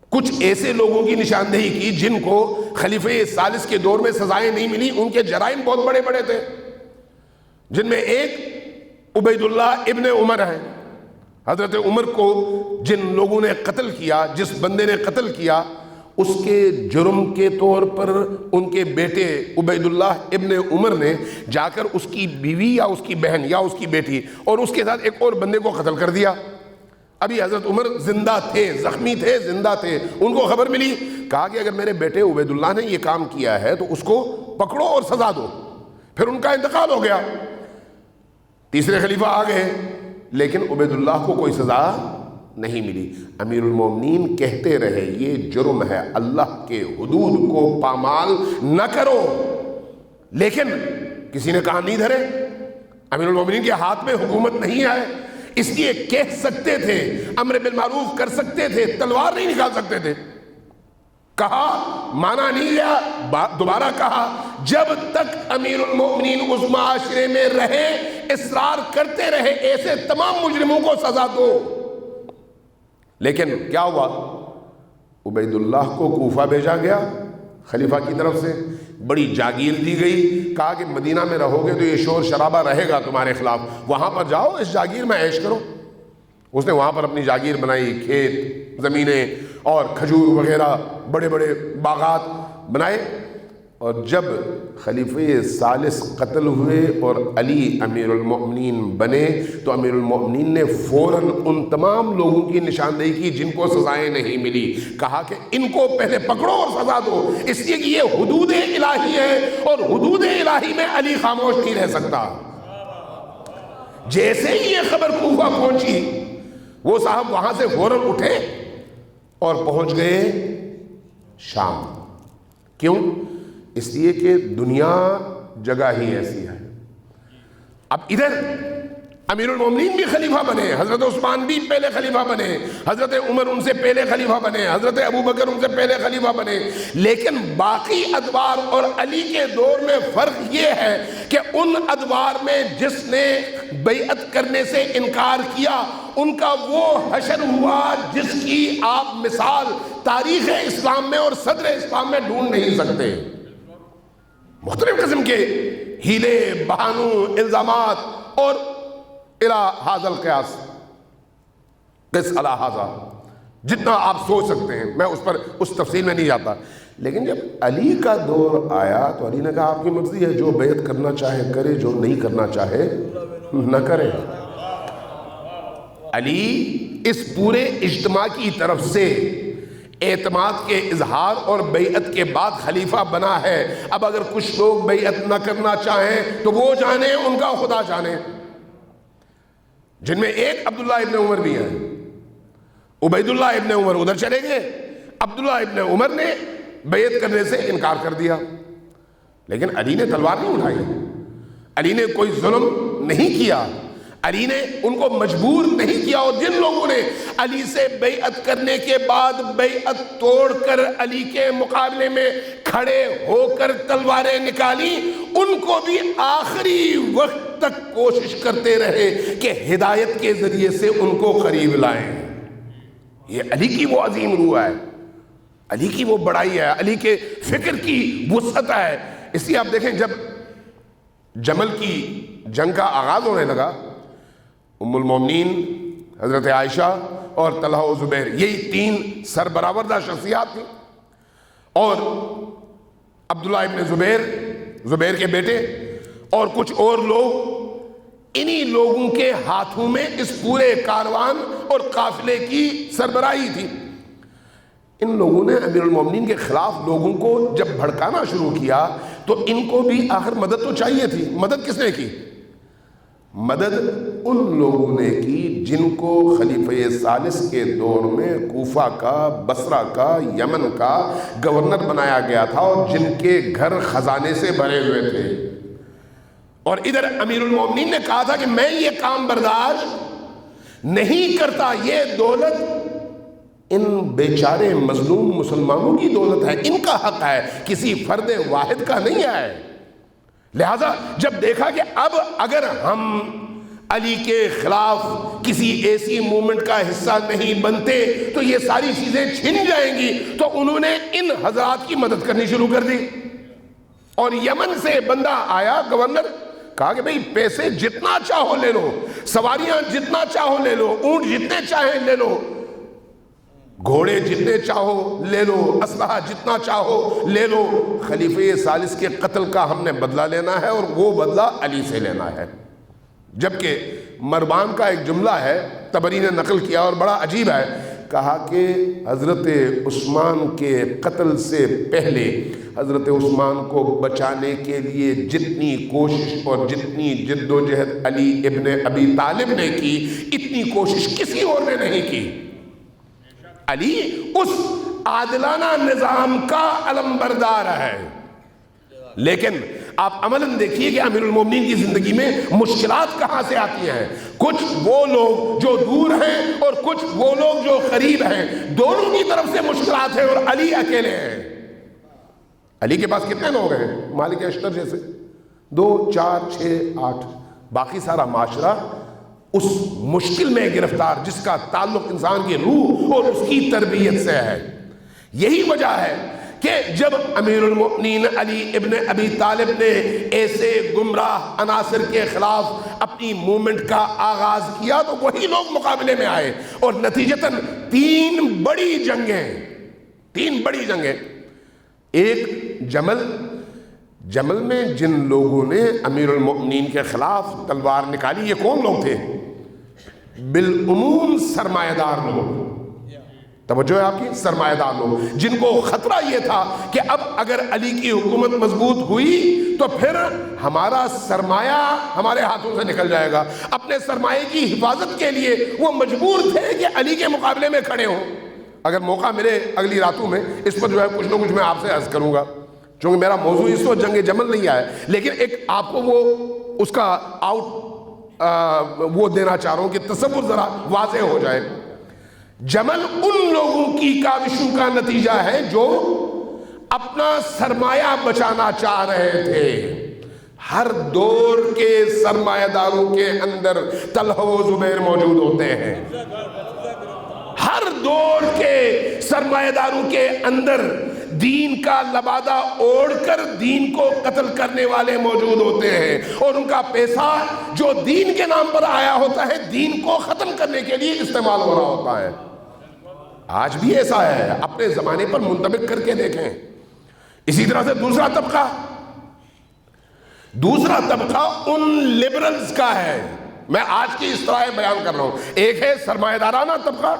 کچھ ایسے لوگوں کی نشاندہی کی جن کو خلیفہ ثالث کے دور میں سزائیں نہیں ملی، ان کے جرائم بہت بڑے بڑے تھے، جن میں ایک عبید اللہ ابن عمر ہے۔ حضرت عمر کو جن لوگوں نے قتل کیا، جس بندے نے قتل کیا، اس کے جرم کے طور پر ان کے بیٹے عبید اللہ ابن عمر نے جا کر اس کی بیوی یا اس کی بہن یا اس کی بیٹی اور اس کے ساتھ ایک اور بندے کو قتل کر دیا۔ ابھی حضرت عمر زندہ تھے، زخمی تھے، زندہ تھے، ان کو خبر ملی، کہا کہ اگر میرے بیٹے عبید اللہ نے یہ کام کیا ہے تو اس کو پکڑو اور سزا دو۔ پھر ان کا انتقال ہو گیا، تیسرے خلیفہ آ گئے، لیکن عبید اللہ کو کوئی سزا نہیں ملی۔ امیر المومنین کہتے رہے یہ جرم ہے، اللہ کے حدود کو پامال نہ کرو، لیکن کسی نے کہا نہیں دھرے۔ امیر المومنین کے ہاتھ میں حکومت نہیں ہے، اس لیے کہہ سکتے تھے، امر بالمعروف کر سکتے تھے، تلوار نہیں نکال سکتے تھے۔ کہا، مانا نہیں گیا، دوبارہ کہا، جب تک امیر المومنین اس معاشرے میں رہے اصرار کرتے رہے ایسے تمام مجرموں کو سزا دو۔ لیکن کیا ہوا؟ عبید اللہ کو کوفہ بھیجا گیا خلیفہ کی طرف سے، بڑی جاگیر دی گئی، کہا کہ مدینہ میں رہو گے تو یہ شور شرابہ رہے گا تمہارے خلاف، وہاں پر جاؤ اس جاگیر میں عیش کرو۔ اس نے وہاں پر اپنی جاگیر بنائی، کھیت، زمینیں اور کھجور وغیرہ بڑے بڑے باغات بنائے۔ اور جب خلیفہ ثالث قتل ہوئے اور علی امیر المؤمنین بنے تو امیر المؤمنین نے فوراً ان تمام لوگوں کی نشاندہی کی جن کو سزائیں نہیں ملی، کہا کہ ان کو پہلے پکڑو اور سزا دو، اس لیے کہ یہ حدود الہی ہے اور حدود الہی میں علی خاموش نہیں رہ سکتا۔ جیسے ہی یہ خبر کوفہ پہنچی، وہ صاحب وہاں سے فوراً اٹھے اور پہنچ گئے شام۔ کیوں؟ اس لیے کہ دنیا جگہ ہی ایسی ہے۔ اب ادھر امیر المومنین بھی خلیفہ بنے، حضرت عثمان بھی پہلے خلیفہ بنے، حضرت عمر ان سے پہلے خلیفہ بنے، حضرت ابوبکر ان سے پہلے خلیفہ بنے، لیکن باقی ادوار اور علی کے دور میں فرق یہ ہے کہ ان ادوار میں جس نے بیعت کرنے سے انکار کیا ان کا وہ حشر ہوا جس کی آپ مثال تاریخ اسلام میں اور صدر اسلام میں ڈھونڈ نہیں سکتے۔ مختلف قسم کے ہیلے، بہانوں، الزامات اور الہ حاضر القیاس، قس علی حاضر، جتنا آپ سوچ سکتے ہیں، میں اس تفصیل میں نہیں جاتا۔ لیکن جب علی کا دور آیا تو علی نے کہا آپ کی مرضی ہے، جو بیعت کرنا چاہے کرے، جو نہیں کرنا چاہے نہ کرے۔ علی اس پورے اجتماع کی طرف سے اعتماد کے اظہار اور بیعت کے بعد خلیفہ بنا ہے۔ اب اگر کچھ لوگ بیعت نہ کرنا چاہیں تو وہ جانے، ان کا خدا جانے، جن میں ایک عبداللہ ابن عمر بھی ہے۔ عبید اللہ ابن عمر ادھر چلے گئے، عبداللہ ابن عمر نے بیعت کرنے سے انکار کر دیا، لیکن علی نے تلوار نہیں اٹھائی، علی نے کوئی ظلم نہیں کیا، علی نے ان کو مجبور نہیں کیا۔ اور جن لوگوں نے علی سے بیعت کرنے کے بعد بیعت توڑ کر علی کے مقابلے میں کھڑے ہو کر تلواریں نکالی، ان کو بھی آخری وقت تک کوشش کرتے رہے کہ ہدایت کے ذریعے سے ان کو قریب لائیں۔ یہ علی کی وہ عظیم روح ہے، علی کی وہ بڑائی ہے، علی کے فکر کی وسعت ہے۔ اس لیے آپ دیکھیں جب جمل کی جنگ کا آغاز ہونے لگا، ام المومنین حضرت عائشہ اور طلحہ و زبیر، یہی تین سربراوردہ شخصیات تھیں، اور عبداللہ ابن زبیر کے بیٹے اور کچھ اور لوگ، انہی لوگوں کے ہاتھوں میں اس پورے کاروان اور قافلے کی سربراہی تھی۔ ان لوگوں نے امیر المومنین کے خلاف لوگوں کو جب بھڑکانا شروع کیا تو ان کو بھی آخر مدد تو چاہیے تھی۔ مدد کس نے کی؟ مدد ان لوگوں نے کی جن کو خلیفہ ثالث کے دور میں کوفہ کا، بصرہ کا، یمن کا گورنر بنایا گیا تھا، اور جن کے گھر خزانے سے بھرے ہوئے تھے۔ اور ادھر امیر المومنین نے کہا تھا کہ میں یہ کام برداشت نہیں کرتا، یہ دولت ان بیچارے مظلوم مسلمانوں کی دولت ہے، ان کا حق ہے، کسی فرد واحد کا نہیں ہے۔ لہذا جب دیکھا کہ اب اگر ہم علی کے خلاف کسی ایسی موومنٹ کا حصہ نہیں بنتے تو یہ ساری چیزیں چھن جائیں گی، تو انہوں نے ان حضرات کی مدد کرنی شروع کر دی۔ اور یمن سے بندہ آیا گورنر، کہا کہ بھئی پیسے جتنا چاہو لے لو، سواریاں جتنا چاہو لے لو، اونٹ جتنے چاہیں لے لو، گھوڑے جتنے چاہو لے لو، اسلحہ جتنا چاہو لے لو، خلیفہ ثالث کے قتل کا ہم نے بدلہ لینا ہے، اور وہ بدلہ علی سے لینا ہے۔ جبکہ مروان کا ایک جملہ ہے، طبری نے نقل کیا اور بڑا عجیب ہے، کہا کہ حضرت عثمان کے قتل سے پہلے حضرت عثمان کو بچانے کے لیے جتنی کوشش اور جتنی جد و جہد علی ابن ابی طالب نے کی، اتنی کوشش کسی اور نے نہیں کی۔ علی اس عادلانہ نظام کا علمبردار ہے۔ لیکن آپ عملاً دیکھیے کہ امیر المومنین کی زندگی میں مشکلات کہاں سے آتی ہیں۔ کچھ وہ لوگ جو دور ہیں اور کچھ وہ لوگ جو قریب ہیں، دونوں کی طرف سے مشکلات ہیں، اور علی اکیلے ہیں۔ علی کے پاس کتنے لوگ ہیں؟ مالک اشتر جیسے 2 4 6 8، باقی سارا معاشرہ اس مشکل میں گرفتار جس کا تعلق انسان کی روح اور اس کی تربیت سے ہے۔ یہی وجہ ہے کہ جب امیر المؤمنین علی ابن ابی طالب نے ایسے گمراہ عناصر کے خلاف اپنی موومنٹ کا آغاز کیا تو وہی لوگ مقابلے میں آئے، اور نتیجتاً 3 بڑی جنگیں، ایک جمل میں جن لوگوں نے امیر المؤمنین کے خلاف تلوار نکالی، یہ کون لوگ تھے؟ بالعموم سرمایہ دار لوگ، توجہ ہے آپ کی، سرمایہ دار لوگ، جن کو خطرہ یہ تھا کہ اب اگر علی کی حکومت مضبوط ہوئی تو پھر ہمارا سرمایہ ہمارے ہاتھوں سے نکل جائے گا۔ اپنے سرمایہ کی حفاظت کے لیے وہ مجبور تھے کہ علی کے مقابلے میں کھڑے ہوں۔ اگر موقع ملے اگلی راتوں میں اس پر جو ہے کچھ نہ کچھ میں آپ سے عرض کروں گا، چونکہ میرا موضوع اس وقت جنگ جمل نہیں آیا، لیکن ایک آپ کو وہ اس کا وہ دینا چاہ رہا ہوں کہ تصور ذرا واضح ہو جائے۔ جمل ان لوگوں کی کاوشوں کا نتیجہ ہے جو اپنا سرمایہ بچانا چاہ رہے تھے۔ ہر دور کے سرمایہ داروں کے اندر طلحہ و زبیر موجود ہوتے ہیں، ہر دور کے سرمایہ داروں کے اندر دین کا لبادہ اوڑھ کر دین کو قتل کرنے والے موجود ہوتے ہیں، اور ان کا پیسہ جو دین کے نام پر آیا ہوتا ہے دین کو ختم کرنے کے لیے استعمال ہو رہا ہوتا ہے۔ آج بھی ایسا ہے، اپنے زمانے پر منطبق کر کے دیکھیں۔ اسی طرح سے دوسرا طبقہ ان لبرلز کا ہے، میں آج کی اس طرح بیان کر رہا ہوں۔ ایک ہے سرمایہ دارانہ طبقہ،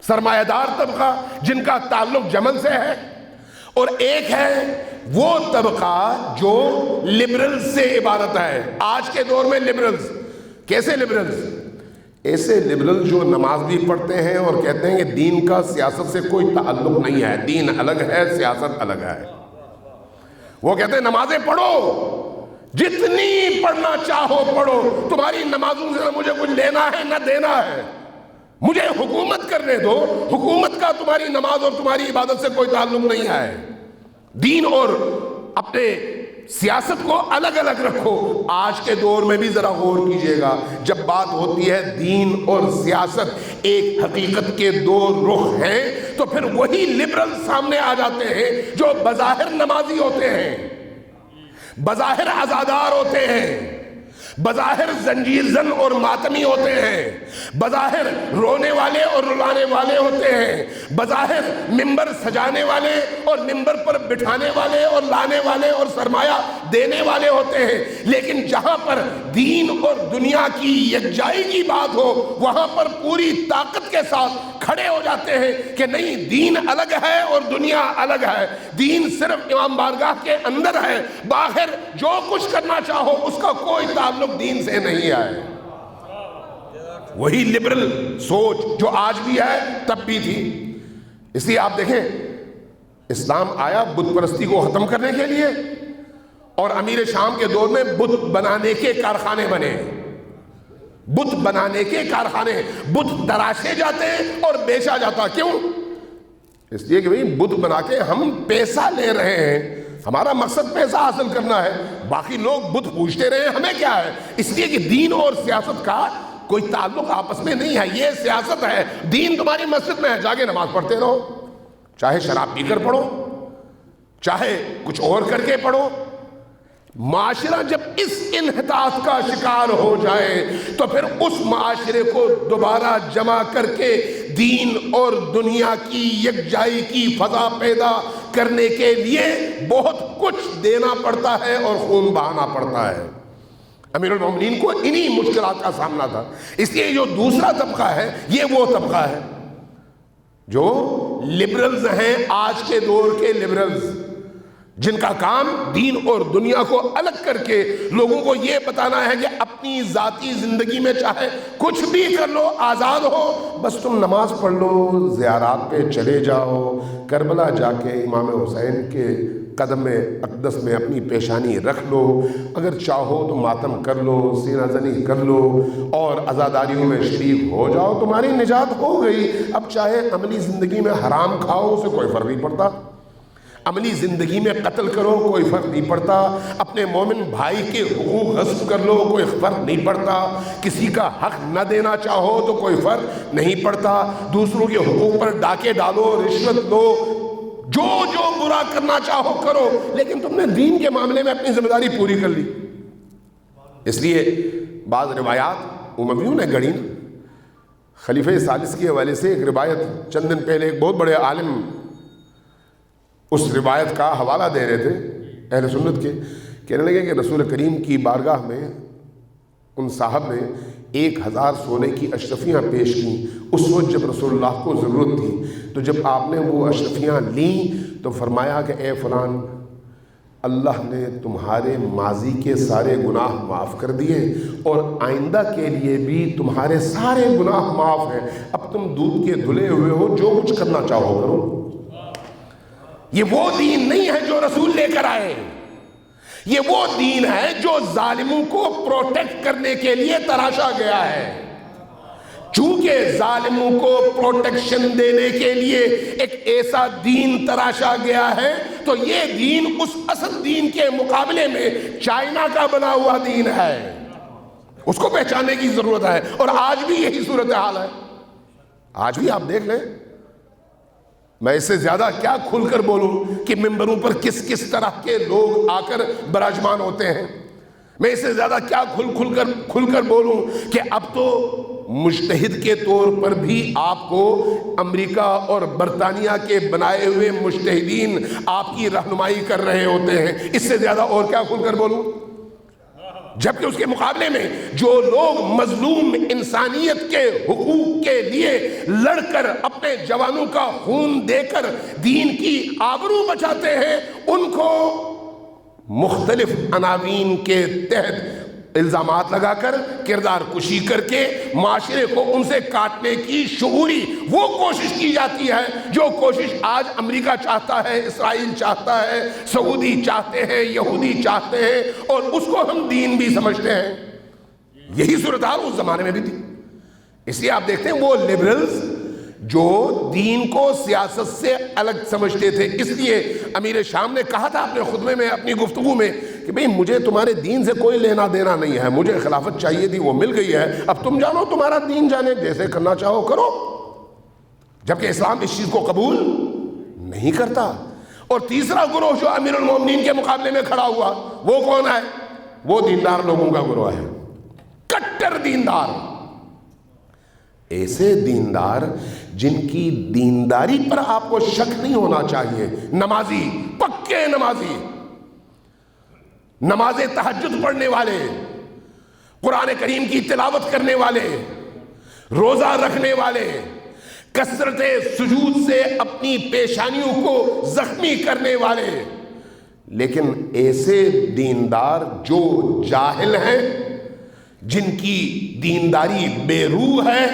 سرمایہ دار طبقہ جن کا تعلق جمل سے ہے، اور ایک ہے وہ طبقہ جو لبرلز سے عبارت ہے۔ آج کے دور میں لبرلز کیسے لبرلز؟ ایسے لبرل جو نماز بھی پڑھتے ہیں اور کہتے ہیں کہ دین کا سیاست سے کوئی تعلق نہیں ہے، دین الگ ہے، سیاست الگ ہے۔ وہ کہتے ہیں نمازیں پڑھو، جتنی پڑھنا چاہو پڑھو، تمہاری نمازوں سے نہ مجھے کچھ لینا ہے نہ دینا ہے، مجھے حکومت کرنے دو، حکومت کا تمہاری نماز اور تمہاری عبادت سے کوئی تعلق نہیں ہے، دین اور اپنے سیاست کو الگ الگ رکھو۔ آج کے دور میں بھی ذرا غور کیجئے گا، جب بات ہوتی ہے دین اور سیاست ایک حقیقت کے 2 رخ ہیں، تو پھر وہی لبرل سامنے آ جاتے ہیں جو بظاہر نمازی ہوتے ہیں، بظاہر عزادار ہوتے ہیں، بظاہر زنجیر زن اور ماتمی ہوتے ہیں، بظاہر رونے والے اور رلانے والے ہوتے ہیں، بظاہر ممبر سجانے والے اور ممبر پر بٹھانے والے اور لانے والے اور سرمایہ دینے والے ہوتے ہیں، لیکن جہاں پر دین اور دنیا کی یکجائی کی بات ہو وہاں پر پوری طاقت کے ساتھ کھڑے ہو جاتے ہیں کہ نہیں، دین الگ ہے اور دنیا الگ ہے، دین صرف امام بارگاہ کے اندر ہے، باہر جو کچھ کرنا چاہو اس کا کوئی تعلق دین سے نہیں ہے۔ وہی لبرل سوچ جو آج بھی ہے تب بھی تھی۔ اس لیے آپ دیکھیں اسلام آیا بت پرستی کو ختم کرنے کے لیے، اور امیر شام کے دور میں بت بنانے کے کارخانے بنے، بت بنانے کے کارخانے، بت تراشے جاتے اور بیچا جاتا۔ کیوں؟ اس لیے کہ بھئی بت بنا کے ہم پیسہ لے رہے ہیں، ہمارا مقصد پیسہ حاصل کرنا ہے، باقی لوگ بت پوجتے رہے ہمیں کیا ہے۔ اس لیے کہ دین اور سیاست کا کوئی تعلق آپس میں نہیں ہے، یہ سیاست ہے، دین تمہاری مسجد میں ہے، جا کے نماز پڑھتے رہو، چاہے شراب پی کر پڑھو، چاہے کچھ اور کر کے پڑھو۔ معاشرہ جب اس انحطاط کا شکار ہو جائے تو پھر اس معاشرے کو دوبارہ جمع کر کے دین اور دنیا کی یکجائی کی فضا پیدا کرنے کے لیے بہت کچھ دینا پڑتا ہے اور خون بہانا پڑتا ہے۔ امیر المومنین کو انہی مشکلات کا سامنا تھا۔ اس لیے جو دوسرا طبقہ ہے یہ وہ طبقہ ہے جو لبرلز ہیں، آج کے دور کے لبرلز، جن کا کام دین اور دنیا کو الگ کر کے لوگوں کو یہ بتانا ہے کہ اپنی ذاتی زندگی میں چاہے کچھ بھی کر لو، آزاد ہو، بس تم نماز پڑھ لو، زیارات پہ چلے جاؤ، کربلا جا کے امام حسین کے قدم اقدس میں اپنی پیشانی رکھ لو، اگر چاہو تو ماتم کر لو، سینہ زنی کر لو اور عزاداریوں میں شریک ہو جاؤ، تمہاری نجات ہو گئی۔ اب چاہے عملی زندگی میں حرام کھاؤ، اسے کوئی فرق نہیں پڑتا، عملی زندگی میں قتل کرو کوئی فرق نہیں پڑتا، اپنے مومن بھائی کے حقوق غصب کر لو کوئی فرق نہیں پڑتا، کسی کا حق نہ دینا چاہو تو کوئی فرق نہیں پڑتا، دوسروں کے حقوق پر ڈاکے ڈالو، رشوت لو، جو جو برا کرنا چاہو کرو، لیکن تم نے دین کے معاملے میں اپنی ذمہ داری پوری کر لی۔ اس لیے بعض روایات امویوں نے گڑھی، خلیفہ ثالث کے حوالے سے ایک روایت چند دن پہلے ایک بہت بڑے عالم اس روایت کا حوالہ دے رہے تھے اہل سنت کے، کہنے لگے کہ رسول کریم کی بارگاہ میں ان صاحب نے 1000 سونے کی اشرفیاں پیش کیں۔ اس وقت جب رسول اللہ کو ضرورت تھی تو جب آپ نے وہ اشرفیاں لیں تو فرمایا کہ اے فلان، اللہ نے تمہارے ماضی کے سارے گناہ معاف کر دیے اور آئندہ کے لیے بھی تمہارے سارے گناہ معاف ہیں، اب تم دودھ کے دھلے ہوئے ہو، جو کچھ کرنا چاہو کرو۔ یہ وہ دین نہیں ہے جو رسول لے کر آئے، یہ وہ دین ہے جو ظالموں کو پروٹیکٹ کرنے کے لیے تراشا گیا ہے۔ چونکہ ظالموں کو پروٹیکشن دینے کے لیے ایک ایسا دین تراشا گیا ہے تو یہ دین اس اصل دین کے مقابلے میں چائنا کا بنا ہوا دین ہے، اس کو پہچاننے کی ضرورت ہے۔ اور آج بھی یہی صورتحال ہے، آج بھی آپ دیکھ لیں، میں اس سے زیادہ کیا کھل کر بولوں کہ ممبروں پر کس کس طرح کے لوگ آ کر براجمان ہوتے ہیں، میں اس سے زیادہ کیا کھل کر بولوں کہ اب تو مجتہد کے طور پر بھی آپ کو امریکہ اور برطانیہ کے بنائے ہوئے مجتہدین آپ کی رہنمائی کر رہے ہوتے ہیں، اس سے زیادہ اور کیا کھل کر بولوں؟ جبکہ اس کے مقابلے میں جو لوگ مظلوم انسانیت کے حقوق کے لیے لڑ کر اپنے جوانوں کا خون دے کر دین کی آبرو بچاتے ہیں، ان کو مختلف عناوین کے تحت الزامات لگا کر، کردار کشی کر کے معاشرے کو ان سے کاٹنے کی شعوری وہ کوشش کی جاتی ہے جو کوشش آج امریکہ چاہتا ہے، اسرائیل چاہتا ہے، سعودی چاہتے ہیں، یہودی چاہتے ہیں، اور اس کو ہم دین بھی سمجھتے ہیں۔ یہی صورتحال اس زمانے میں بھی تھی۔ اس لیے آپ دیکھتے ہیں وہ لبرلز جو دین کو سیاست سے الگ سمجھتے تھے، اس لیے امیر شام نے کہا تھا اپنے خطبے میں، اپنی گفتگو میں کہ بھئی مجھے تمہارے دین سے کوئی لینا دینا نہیں ہے، مجھے خلافت چاہیے تھی وہ مل گئی ہے، اب تم جانو تمہارا دین جانے، جیسے کرنا چاہو کرو۔ جبکہ اسلام اس چیز کو قبول نہیں کرتا۔ اور تیسرا گروہ جو امیر المومنین کے مقابلے میں کھڑا ہوا وہ کون ہے؟ وہ دیندار لوگوں کا گروہ ہے۔ بہتر دیندار، ایسے دیندار جن کی دینداری پر آپ کو شک نہیں ہونا چاہیے، نمازی، پکے نمازی، نماز تہجد پڑھنے والے، قرآن کریم کی تلاوت کرنے والے، روزہ رکھنے والے، کثرت سجود سے اپنی پیشانیوں کو زخمی کرنے والے، لیکن ایسے دیندار جو جاہل ہیں، جن کی دینداری بے روح ہے،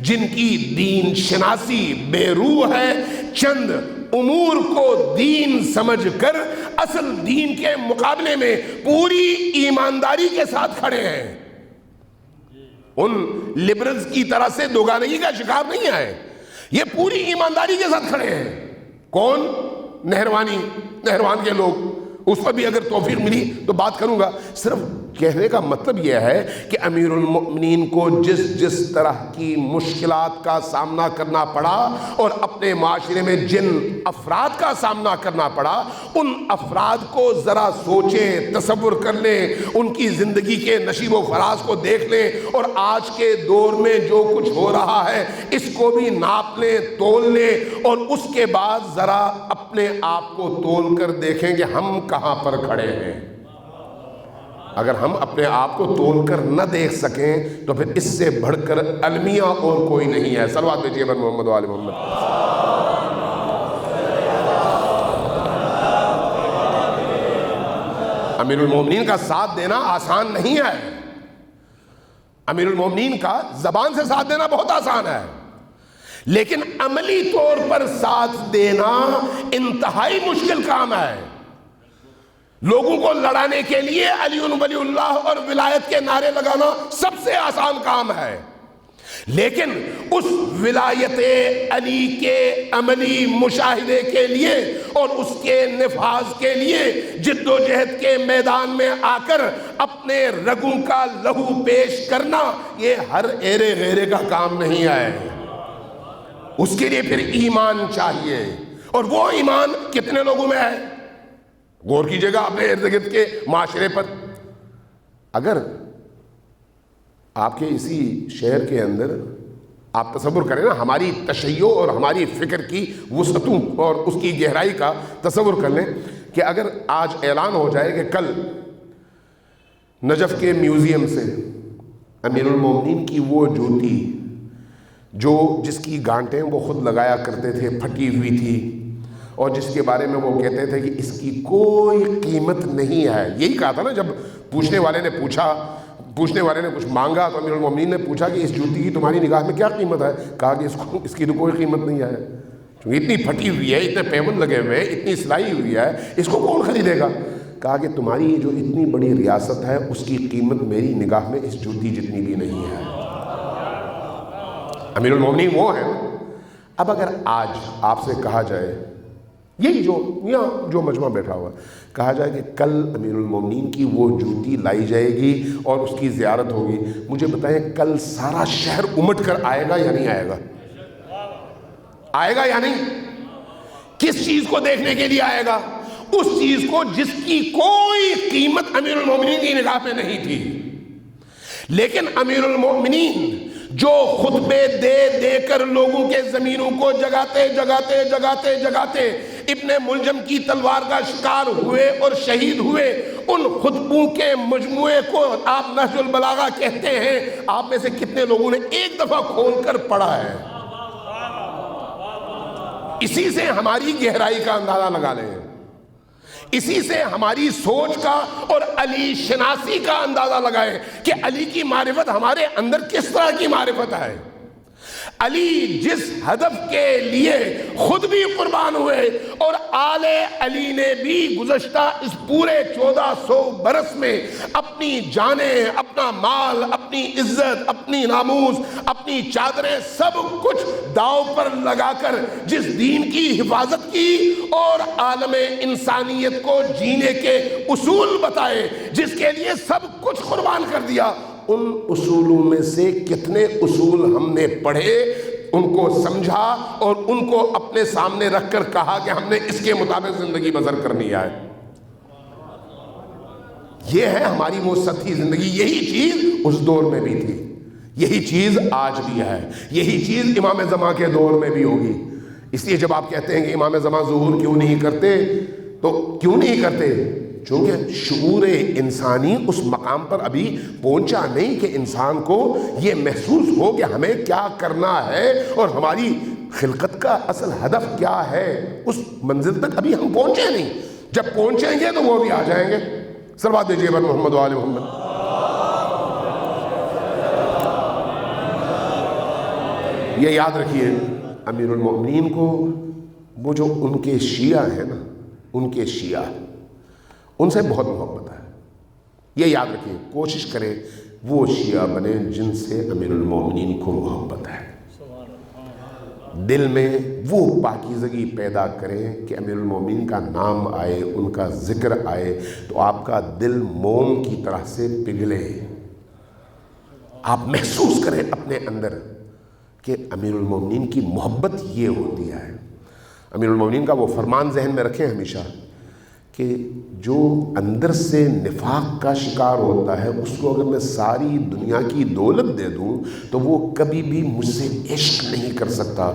جن کی دین شناسی بے روح ہے، چند امور کو دین سمجھ کر اصل دین کے مقابلے میں پوری ایمانداری کے ساتھ کھڑے ہیں، ان لبرلز کی طرح سے دوگانگی کا شکار نہیں ہے، یہ پوری ایمانداری کے ساتھ کھڑے ہیں۔ کون؟ نہروان کے لوگ، اس پر بھی اگر توفیق ملی تو بات کروں گا۔ صرف کہنے کا مطلب یہ ہے کہ امیر المؤمنین کو جس طرح کی مشکلات کا سامنا کرنا پڑا اور اپنے معاشرے میں جن افراد کا سامنا کرنا پڑا، ان افراد کو ذرا سوچیں، تصور کر لیں، ان کی زندگی کے نشیب و فراز کو دیکھ لیں، اور آج کے دور میں جو کچھ ہو رہا ہے اس کو بھی ناپ لیں، تول لیں، اور اس کے بعد ذرا اپنے آپ کو تول کر دیکھیں کہ ہم کہاں پر کھڑے ہیں۔ اگر ہم اپنے آپ کو تول کر نہ دیکھ سکیں تو پھر اس سے بڑھ کر المیہ اور کوئی نہیں ہے۔ صلوات بھیجیے بر محمد و آل محمد۔ امیر المومنین کا ساتھ دینا آسان نہیں ہے، امیر المومنین کا زبان سے ساتھ دینا بہت آسان ہے، لیکن عملی طور پر ساتھ دینا انتہائی مشکل کام ہے۔ لوگوں کو لڑانے کے لیے علی ولی اللہ اور ولایت کے نعرے لگانا سب سے آسان کام ہے، لیکن اس ولایت علی کے عملی مشاہدے کے لیے اور اس کے نفاذ کے لیے جد و جہد کے میدان میں آ کر اپنے رگوں کا لہو پیش کرنا یہ ہر ایرے غیرے کا کام نہیں ہے۔ اس کے لیے پھر ایمان چاہیے، اور وہ ایمان کتنے لوگوں میں ہے؟ غور کیجئے گا اپنے ارد گرد کے معاشرے پر۔ اگر آپ کے اسی شہر کے اندر آپ تصور کریں نا، ہماری تشیع اور ہماری فکر کی وسعتوں اور اس کی گہرائی کا تصور کر لیں کہ اگر آج اعلان ہو جائے کہ کل نجف کے میوزیم سے امیر المومنین کی وہ جوتی جس کی گانٹیں وہ خود لگایا کرتے تھے پھٹی ہوئی تھی، اور جس کے بارے میں وہ کہتے تھے کہ اس کی کوئی قیمت نہیں ہے، یہی کہا تھا نا جب پوچھنے والے نے کچھ مانگا تو امیر المومنین نے پوچھا کہ اس جوتی کی تمہاری نگاہ میں کیا قیمت ہے؟ کہا کہ اس کی تو کوئی قیمت نہیں ہے، کیونکہ اتنی پھٹی ہوئی ہے، اتنے پیون لگے ہوئے ہیں، اتنی سلائی ہوئی ہے، اس کو کون خریدے گا؟ کہا کہ تمہاری جو اتنی بڑی ریاست ہے اس کی قیمت میری نگاہ میں اس جوتی جتنی بھی نہیں ہے۔ امیر المومنین وہ ہیں۔ اب اگر آج آپ سے کہا جائے، یہی جو مجمع بیٹھا ہوا کہا جائے کہ کل امیر المومنین کی وہ جوتی لائی جائے گی اور اس کی زیارت ہوگی، مجھے بتائیں کل سارا شہر امٹ کر آئے گا یا نہیں آئے گا؟ آئے گا یا نہیں؟ کس چیز کو دیکھنے کے لیے آئے گا؟ اس چیز کو جس کی کوئی قیمت امیر المومنین کی نگاہ میں نہیں تھی۔ لیکن امیر المومنین جو خطبے دے کر لوگوں کے زمینوں کو جگاتے ابن ملجم کی تلوار کا شکار ہوئے اور شہید ہوئے، ان خطبوں کے مجموعے کو آپ نہج البلاغہ کہتے ہیں۔ آپ میں سے کتنے لوگوں نے ایک دفعہ کھول کر پڑھا ہے؟ اسی سے ہماری گہرائی کا اندازہ لگا لیں، اسی سے ہماری سوچ کا اور علی شناسی کا اندازہ لگائیں کہ علی کی معرفت ہمارے اندر کس طرح کی معرفت ہے۔ علی جس ہدف کے لیے خود بھی قربان ہوئے اور آل علی نے بھی گزشتہ اس پورے 1400 برس میں اپنی جانیں، اپنا مال، اپنی عزت، اپنی ناموس، اپنی چادریں سب کچھ داؤ پر لگا کر جس دین کی حفاظت کی اور عالم انسانیت کو جینے کے اصول بتائے، جس کے لیے سب کچھ قربان کر دیا، ان اصولوں میں سے کتنے اصول ہم نے پڑھے، ان کو سمجھا اور ان کو اپنے سامنے رکھ کر کہا کہ ہم نے اس کے مطابق زندگی بسر کرنی ہے۔ یہ ہے ہماری وہ سطحی زندگی. یہی چیز اس دور میں بھی تھی, یہی چیز آج بھی ہے, یہی چیز امام زمان کے دور میں بھی ہوگی. اس لیے جب آپ کہتے ہیں کہ امام زمان ظہور کیوں نہیں کرتے, تو کیوں نہیں کرتے؟ چونکہ شعور انسانی اس مقام پر ابھی پہنچا نہیں کہ انسان کو یہ محسوس ہو کہ ہمیں کیا کرنا ہے اور ہماری خلقت کا اصل ہدف کیا ہے. اس منزل تک ابھی ہم پہنچے نہیں. جب پہنچیں گے تو وہ بھی آ جائیں گے. صلوات دیجیے بر محمد و آل محمد. یہ یاد رکھیے, امیر المومنین کو وہ جو ان کے شیعہ ہیں نا, ان کے شیعہ, ان سے بہت محبت ہے. یہ یاد رکھیے, کوشش کریں وہ شیعہ بنے جن سے امیر المومنین کو محبت ہے. دل میں وہ پاکیزگی پیدا کریں کہ امیر المومنین کا نام آئے, ان کا ذکر آئے تو آپ کا دل موم کی طرح سے پگھلے. آپ محسوس کریں اپنے اندر کہ امیر المومنین کی محبت یہ ہوتی ہے. امیر المومنین کا وہ فرمان ذہن میں رکھیں ہمیشہ کہ جو اندر سے نفاق کا شکار ہوتا ہے, اس کو اگر میں ساری دنیا کی دولت دے دوں تو وہ کبھی بھی مجھ سے عشق نہیں کر سکتا.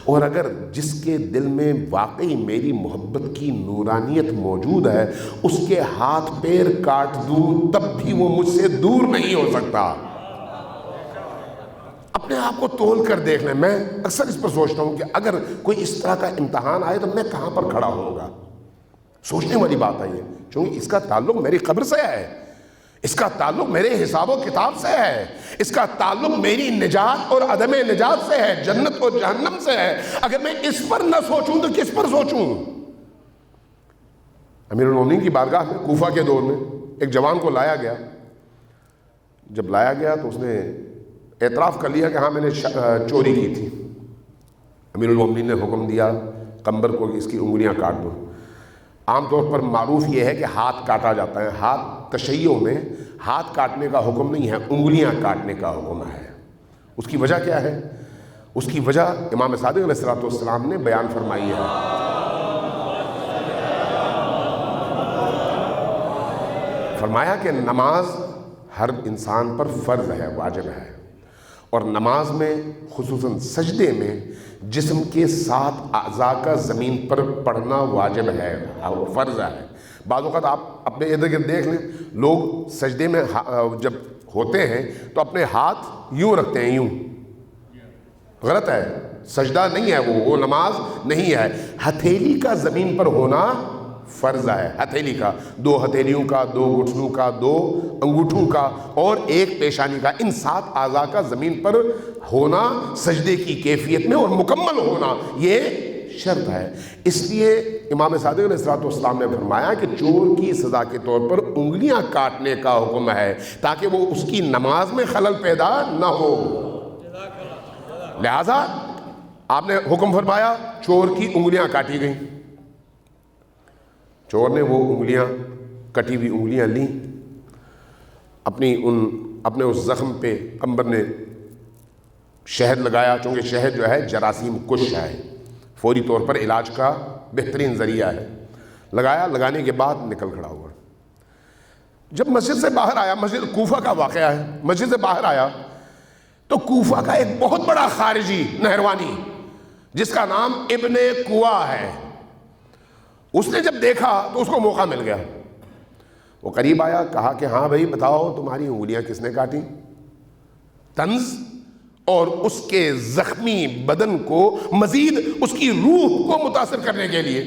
اور اگر جس کے دل میں واقعی میری محبت کی نورانیت موجود ہے, اس کے ہاتھ پیر کاٹ دوں تب بھی وہ مجھ سے دور نہیں ہو سکتا. اپنے آپ کو تول کر دیکھ لیں. میں اکثر اس پر سوچتا ہوں کہ اگر کوئی اس طرح کا امتحان آئے تو میں کہاں پر کھڑا ہوں گا. سوچنے والی بات ہے یہ, چونکہ اس کا تعلق میری قبر سے ہے, اس کا تعلق میرے حساب و کتاب سے ہے, اس کا تعلق میری نجات اور عدم نجات سے ہے, جنت اور جہنم سے ہے. اگر میں اس پر نہ سوچوں تو کس پر سوچوں؟ امیر المومنین کی بارگاہ میں کوفہ کے دور میں ایک جوان کو لایا گیا. جب لایا گیا تو اس نے اعتراف کر لیا کہ ہاں میں نے چوری کی تھی. امیر المومنین نے حکم دیا قمبر کو کہ اس کی انگلیاں کاٹ دو. عام طور پر معروف یہ ہے کہ ہاتھ کاٹا جاتا ہے. ہاتھ تشیع میں ہاتھ کاٹنے کا حکم نہیں ہے, انگلیاں کاٹنے کا حکم ہے. اس کی وجہ کیا ہے؟ اس کی وجہ امام صادق علیہ السلام نے بیان فرمائی ہے. فرمایا کہ نماز ہر انسان پر فرض ہے, واجب ہے, اور نماز میں خصوصاً سجدے میں جسم کے 7 اعضاء کا زمین پر پڑھنا واجب ہے, فرض ہے. بعض اوقات آپ اپنے ارد گرد دیکھ لیں, لوگ سجدے میں جب ہوتے ہیں تو اپنے ہاتھ یوں رکھتے ہیں, یوں. غلط ہے, سجدہ نہیں ہے وہ نماز نہیں ہے. ہتھیلی کا زمین پر ہونا فرض ہے. ہتھیلی کا, 2 ہتھیلیوں کا, 2 گھٹنوں کا, 2 انگوٹھوں کا اور 1 پیشانی کا, ان 7 اعضاء کا زمین پر ہونا سجدے کی کیفیت میں اور مکمل ہونا یہ شرط ہے. اس لیے امام صادق علیہ السلام نے فرمایا کہ چور کی سزا کے طور پر انگلیاں کاٹنے کا حکم ہے تاکہ وہ اس کی نماز میں خلل پیدا نہ ہو. لہذا آپ نے حکم فرمایا, چور کی انگلیاں کاٹی گئیں. چور نے وہ انگلیاں, کٹی ہوئی انگلیاں لیں, اپنے اس زخم پہ قمبر نے شہد لگایا, چونکہ شہد جو ہے جراثیم کش ہے, فوری طور پر علاج کا بہترین ذریعہ ہے. لگایا, لگانے کے بعد نکل کھڑا ہوا. جب مسجد سے باہر آیا, مسجد کوفہ کا واقعہ ہے, مسجد سے باہر آیا تو کوفہ کا ایک بہت بڑا خارجی نہروانی جس کا نام ابن قوا ہے, اس نے جب دیکھا تو اس کو موقع مل گیا. وہ قریب آیا, کہا کہ ہاں بھائی بتاؤ تمہاری انگلیاں کس نے کاٹی؟ طنز اور اس کے زخمی بدن کو مزید اس کی روح کو متاثر کرنے کے لیے,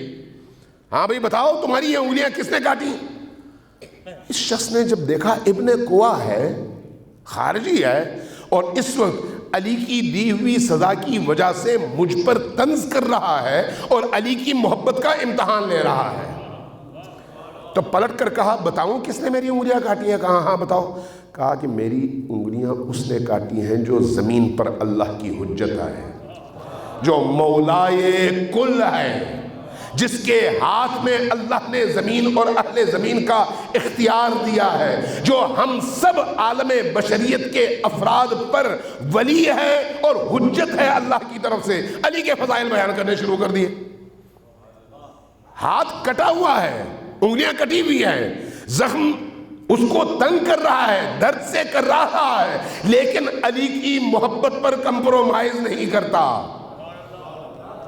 ہاں بھائی بتاؤ تمہاری یہ انگلیاں کس نے کاٹی؟ اس شخص نے جب دیکھا ابن قوا ہے, خارجی ہے, اور اس وقت علی کی دی ہوئی سزا کی وجہ سے مجھ پر طنز کر رہا ہے اور علی کی محبت کا امتحان لے رہا ہے, تو پلٹ کر کہا بتاؤں کس نے میری انگلیاں کاٹی ہیں؟ کہا ہاں بتاؤ. کہا کہ میری انگلیاں اس نے کاٹی ہیں جو زمین پر اللہ کی حجت ہے, جو مولائے کل ہے, جس کے ہاتھ میں اللہ نے زمین اور اہل زمین کا اختیار دیا ہے, جو ہم سب عالم بشریت کے افراد پر ولی ہے اور حجت ہے اللہ کی طرف سے. علی کے فضائل بیان کرنے شروع کر دیے. ہاتھ کٹا ہوا ہے, انگلیاں کٹی ہوئی ہیں, زخم اس کو تنگ کر رہا ہے، درد سے کر رہا ہے، لیکن علی کی محبت پر کمپرومائز نہیں کرتا۔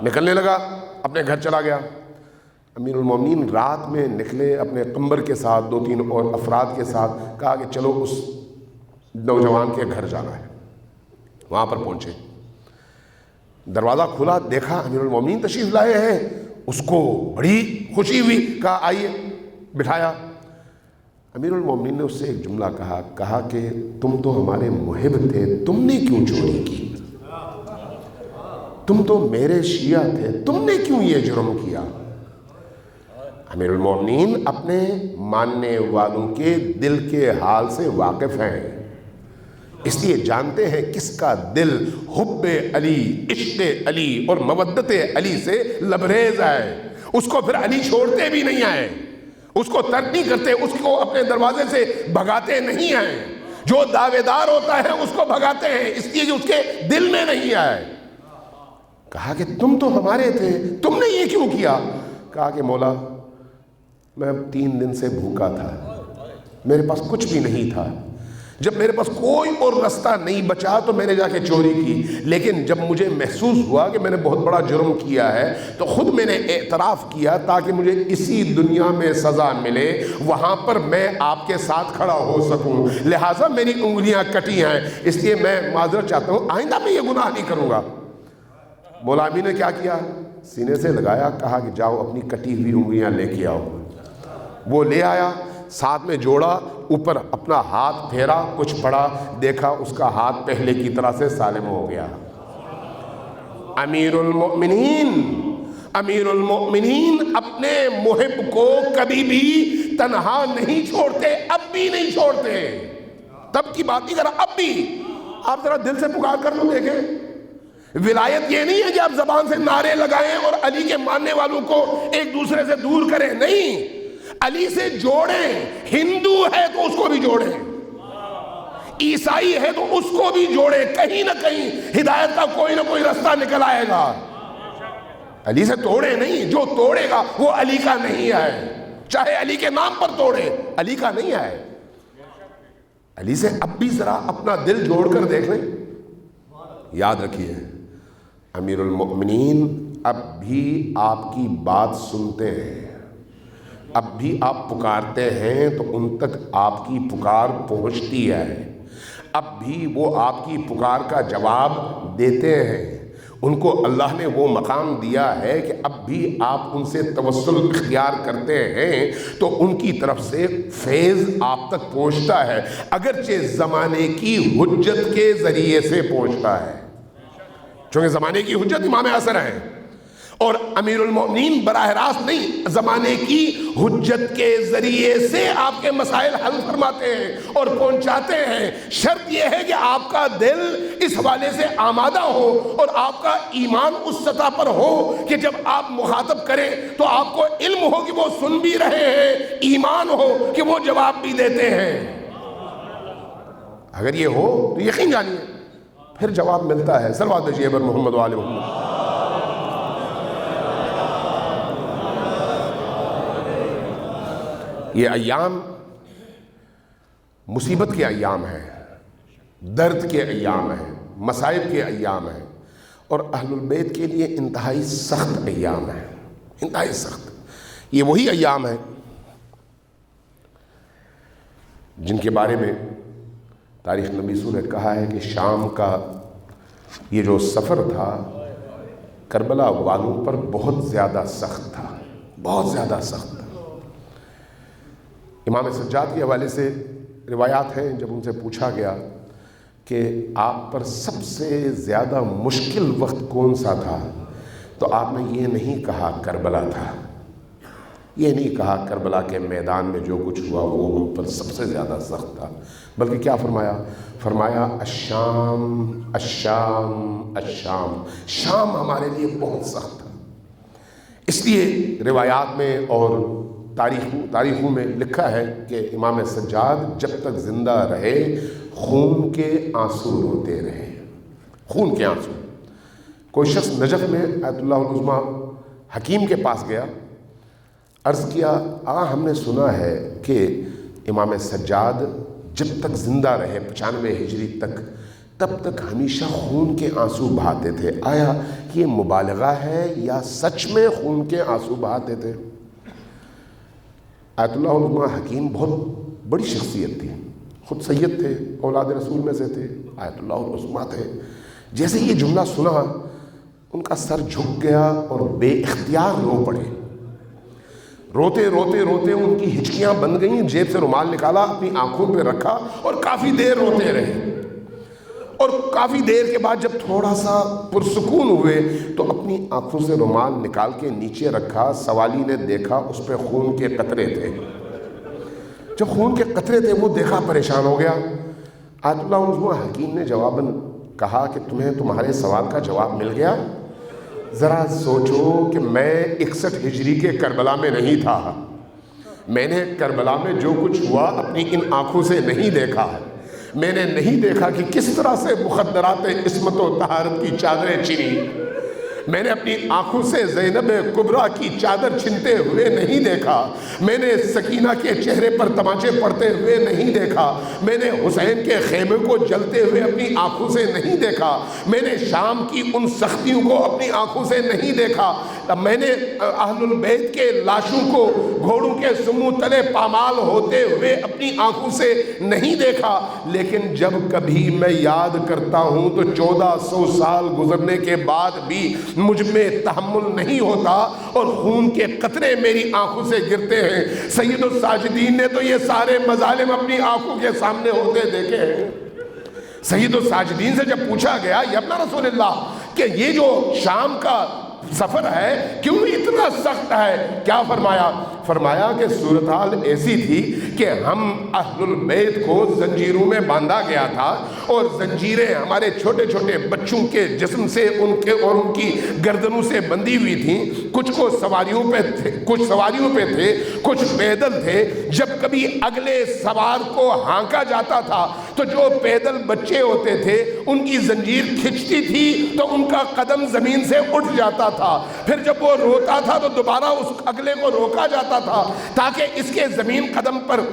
نکلنے لگا، اپنے گھر چلا گیا۔ امیر المومنین رات میں نکلے اپنے قمبر کے ساتھ، 2-3 اور افراد کے ساتھ، کہا کہ چلو اس نوجوان کے گھر جانا ہے۔ وہاں پر پہنچے، دروازہ کھلا، دیکھا امیر المومنین تشریف لائے ہیں، اس کو بڑی خوشی ہوئی، کہا آئیے، بٹھایا۔ امیر المومنین نے اس سے ایک جملہ کہا کہ تم تو ہمارے محب تھے، تم نے کیوں چوری کی؟ تم تو میرے شیعہ تھے، تم نے کیوں یہ جرم کیا؟ امیر المومنین اپنے ماننے والوں کے دل کے حال سے واقف ہیں، اس لیے جانتے ہیں کس کا دل حب علی، عشق علی اور مودت علی سے لبریز ہے۔ اس کو پھر علی چھوڑتے بھی نہیں ہیں، اس کو ترک نہیں کرتے، اس کو اپنے دروازے سے بھگاتے نہیں ہیں۔ جو دعوے دار ہوتا ہے اس کو بھگاتے ہیں، اس لیے کہ اس کے دل میں نہیں ہے۔ کہا کہ تم تو ہمارے تھے، تم نے یہ کیوں کیا؟ کہا کہ مولا میں 3 دن سے بھوکا تھا، میرے پاس کچھ بھی نہیں تھا، جب میرے پاس کوئی اور رستہ نہیں بچا تو میں نے جا کے چوری کی، لیکن جب مجھے محسوس ہوا کہ میں نے بہت بڑا جرم کیا ہے تو خود میں نے اعتراف کیا تاکہ مجھے اسی دنیا میں سزا ملے، وہاں پر میں آپ کے ساتھ کھڑا ہو سکوں، لہٰذا میری انگلیاں کٹی ہیں، اس لیے میں معذرت چاہتا ہوں، آئندہ میں یہ گناہ نہیں کروں گا۔ مولا علی نے کیا کیا؟ سینے سے لگایا، کہا کہ جاؤ اپنی کٹی ہوئی انگلیاں لے کے آؤ۔ وہ لے آیا، ساتھ میں جوڑا، اوپر اپنا ہاتھ پھیرا، کچھ پڑا، دیکھا اس کا ہاتھ پہلے کی طرح سے سالم ہو گیا۔ امیر المؤمنین اپنے محب کو کبھی بھی تنہا نہیں چھوڑتے، اب بھی نہیں چھوڑتے۔ تب کی بات نہیں کر رہا، اب بھی آپ ذرا دل سے پکار کر لو، دیکھیں ولایت یہ نہیں ہے کہ آپ زبان سے نعرے لگائیں اور علی کے ماننے والوں کو ایک دوسرے سے دور کریں، نہیں، علی سے جوڑیں۔ ہندو ہے تو اس کو بھی جوڑیں، عیسائی ہے تو اس کو بھی جوڑیں، کہیں نہ کہیں ہدایت کا کوئی نہ کوئی رستہ نکل آئے گا۔ علی سے توڑے نہیں، جو توڑے گا وہ علی کا نہیں ہے، چاہے علی کے نام پر توڑے، علی کا نہیں ہے۔ علی سے اب بھی ذرا اپنا دل جوڑ کر دیکھ لیں۔ یاد رکھیے، امیر المؤمنین اب بھی آپ کی بات سنتے ہیں، اب بھی آپ پکارتے ہیں تو ان تک آپ کی پکار پہنچتی ہے، اب بھی وہ آپ کی پکار کا جواب دیتے ہیں۔ ان کو اللہ نے وہ مقام دیا ہے کہ اب بھی آپ ان سے توسل اختیار کرتے ہیں تو ان کی طرف سے فیض آپ تک پہنچتا ہے، اگرچہ زمانے کی حجت کے ذریعے سے پہنچتا ہے، چونکہ زمانے کی حجت امام اثر ہے، اور امیر المؤمنین براہ راست نہیں، زمانے کی حجت کے ذریعے سے آپ کے مسائل حل فرماتے ہیں اور پہنچاتے ہیں۔ شرط یہ ہے کہ آپ کا دل اس حوالے سے آمادہ ہو اور آپ کا ایمان اس سطح پر ہو کہ جب آپ مخاطب کریں تو آپ کو علم ہو کہ وہ سن بھی رہے ہیں، ایمان ہو کہ وہ جواب بھی دیتے ہیں۔ اگر یہ ہو تو یقین جانیے پھر جواب ملتا ہے۔ صلوات بھیجیے بر محمد و آل محمد۔ یہ ایام مصیبت کے ایام ہیں، درد کے ایام ہیں، مصائب کے ایام ہیں، اور اہل البیت کے لیے انتہائی سخت ایام ہیں، انتہائی سخت۔ یہ وہی ایام ہیں جن کے بارے میں تاریخ نبیسو نے کہا ہے کہ شام کا یہ جو سفر تھا کربلا والوں پر بہت زیادہ سخت تھا، بہت زیادہ سخت تھا۔ امام سجاد کے حوالے سے روایات ہیں، جب ان سے پوچھا گیا کہ آپ پر سب سے زیادہ مشکل وقت کون سا تھا تو آپ نے یہ نہیں کہا کربلا تھا، یہ نہیں کہا کربلا کے میدان میں جو کچھ ہوا وہ ہم پر سب سے زیادہ سخت تھا، بلکہ کیا فرمایا؟ فرمایا الشام الشام الشام، شام ہمارے لیے بہت سخت تھا۔ اس لیے روایات میں اور تاریخوں میں لکھا ہے کہ امام سجاد جب تک زندہ رہے خون کے آنسو روتے رہے، خون کے آنسو۔ کوئی شخص نجف میں آیت اللہ العظمیٰ حکیم کے پاس گیا، عرض کیا آقا ہم نے سنا ہے کہ امام سجاد جب تک زندہ رہے 95 ہجری تک، تب تک ہمیشہ خون کے آنسو بہاتے تھے۔ آیا یہ مبالغہ ہے یا سچ میں خون کے آنسو بہاتے تھے؟ آیت اللہ عظمیٰ حکیم بہت بڑی شخصیت تھی، خود سید تھے، اولاد رسول میں سے تھے، آیت اللہ عظمیٰ تھے۔ جیسے یہ جملہ سنا ان کا سر جھک گیا اور بے اختیار رو پڑے۔ روتے روتے روتے ان کی ہچکیاں بند گئیں، جیب سے رومال نکالا، اپنی آنکھوں پہ رکھا اور کافی دیر روتے رہے۔ اور کافی دیر کے بعد جب تھوڑا سا پرسکون ہوئے تو اپنی آنکھوں سے رومال نکال کے نیچے رکھا۔ سوالی نے دیکھا اس پہ خون کے قطرے تھے۔ جب خون کے قطرے تھے وہ دیکھا، پریشان ہو گیا۔ آیت اللہ عظمیٰ حکیم نے جواباً کہا کہ تمہیں تمہارے سوال کا جواب مل گیا؟ ذرا سوچو کہ میں 61 ہجری کے کربلا میں نہیں تھا، میں نے کربلا میں جو کچھ ہوا اپنی ان آنکھوں سے نہیں دیکھا ہے۔ میں نے نہیں دیکھا کہ کس طرح سے مخدرات عصمت و طہارت کی چادریں چھنی۔ میں نے اپنی آنکھوں سے زینب کبریٰ کی چادر چھنتے ہوئے نہیں دیکھا۔ میں نے سکینہ کے چہرے پر تماچے پڑتے ہوئے نہیں دیکھا۔ میں نے حسین کے خیمے کو جلتے ہوئے اپنی آنکھوں سے نہیں دیکھا۔ میں نے شام کی ان سختیوں کو اپنی آنکھوں سے نہیں دیکھا۔ میں نے اہل البیت کے لاشوں کو گھوڑوں کے سمو تلے پامال ہوتے ہوئے اپنی آنکھوں سے نہیں دیکھا۔ لیکن جب کبھی میں یاد کرتا ہوں تو 1400 سال گزرنے کے بعد بھی مجھ میں تحمل نہیں ہوتا اور خون کے قطرے میری آنکھوں سے گرتے ہیں۔ سید الساجدین نے تو یہ سارے مظالم اپنی آنکھوں کے سامنے ہوتے دیکھے ہیں۔ سید الساجدین سے جب پوچھا گیا یا ابن رسول اللہ کہ یہ جو شام کا سفر ہے کیوں اتنا سخت ہے، کیا فرمایا؟ فرمایا کہ صورتحال ایسی تھی کہ ہم اہل البیت کو زنجیروں میں باندھا گیا تھا اور زنجیریں ہمارے چھوٹے چھوٹے بچوں کے جسم سے ان کے اور ان کی گردنوں سے بندھی ہوئی تھیں۔ کچھ کو سواریوں پہ تھے، کچھ سواریوں پہ تھے، کچھ پیدل تھے۔ جب کبھی اگلے سوار کو ہانکا جاتا تھا تو جو پیدل بچے ہوتے تھے ان کی زنجیر کھچتی تھی تو ان کا قدم زمین سے اٹھ جاتا تھا۔ پھر جب وہ روتا تھا تو دوبارہ اس اگلے کو روکا جاتا تھا تاکہ اس کے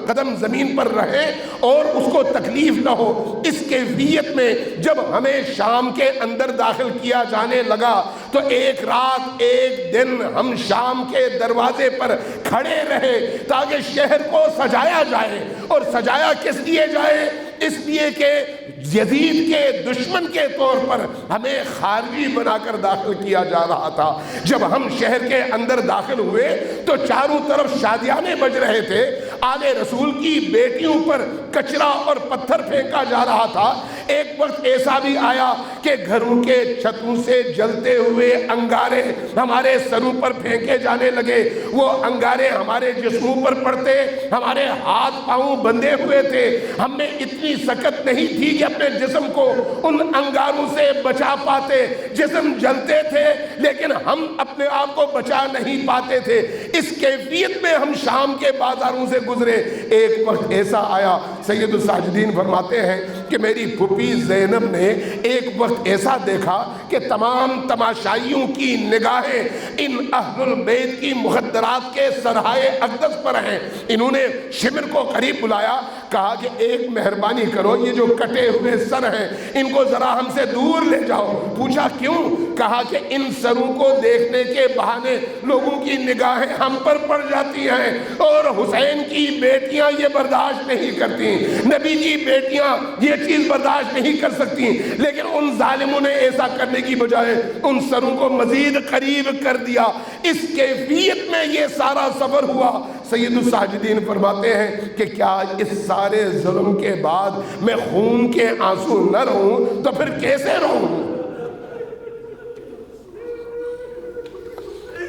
قدم زمین پر رہے اور اس کو تکلیف نہ ہو۔ اس کیفیت میں جب ہمیں شام کے اندر داخل کیا جانے لگا تو ایک رات ایک دن ہم شام کے دروازے پر کھڑے رہے تاکہ شہر کو سجایا جائے۔ اور سجایا کس لیے جائے؟ اس لیے کہ یزید کے دشمن کے طور پر ہمیں خارجی بنا کر داخل کیا جا رہا تھا۔ جب ہم شہر کے اندر داخل ہوئے تو چاروں طرف شادیانے بج رہے تھے، آل رسول کی بیٹیوں پر کچرا اور پتھر پھینکا جا رہا تھا۔ ایک وقت ایسا بھی آیا کہ گھروں کے چھتوں سے جلتے ہوئے انگارے ہمارے سروں پر پھینکے جانے لگے۔ وہ انگارے ہمارے جسموں پر پڑتے، ہمارے ہاتھ پاؤں بندھے ہوئے تھے۔ ہم میں اتنی سکت نہیں تھی کہ اپنے جسم کو ان انگاروں سے بچا پاتے۔ جسم جلتے تھے لیکن ہم اپنے آپ کو بچا نہیں پاتے تھے۔ اس کیفیت میں ہم شام کے بازاروں سے گزرے۔ ایک وقت ایسا آیا، سید الساجدین فرماتے ہیں کہ میری پھوپھی زینب نے ایک وقت ایسا دیکھا کہ تمام تماشائیوں کی نگاہیں ان اہل البیت کی مخدرات کے سرحائے اقدس پر ہیں۔ انہوں نے شمر کو قریب بلایا، کہا کہ ایک مہربانی کرو، یہ جو کٹے ہوئے سر ہیں ان کو ذرا ہم سے دور لے جاؤ۔ پوچھا کیوں؟ کہا کہ ان سروں کو دیکھنے کے بہانے لوگوں کی نگاہیں ہم پر پڑ جاتی ہیں اور حسین کی بیٹیاں یہ برداشت نہیں کرتی، نبی کی بیٹیاں یہ چیز برداشت نہیں کر سکتی۔ لیکن ان ظالموں نے ایسا کرنے کی بجائے ان سروں کو مزید قریب کر دیا۔ اس کیفیت میں یہ سارا سفر ہوا۔ سید الساجدین فرماتے ہیں کہ کیا اس سارے ظلم کے بعد میں خون کے آنسو نہ رہوں تو پھر کیسے رہوں؟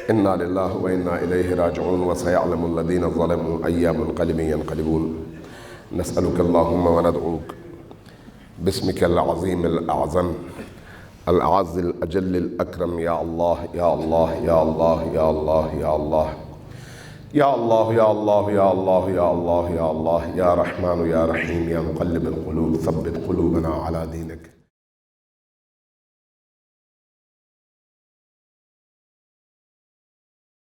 انا للہ و انا الیہ راجعون وسیعلم الذین ظلموا ای منقلب ینقلبون۔ نسألک اللہم وندعوک باسمک العظیم الاعظم الأعز الأجل الأكرم يا الله يا الله يا الله يا الله يا الله يا الله يا الله يا الله يا الله يا الله يا رحمن يا رحيم يا مقلب القلوب ثبت قلوبنا على دينك.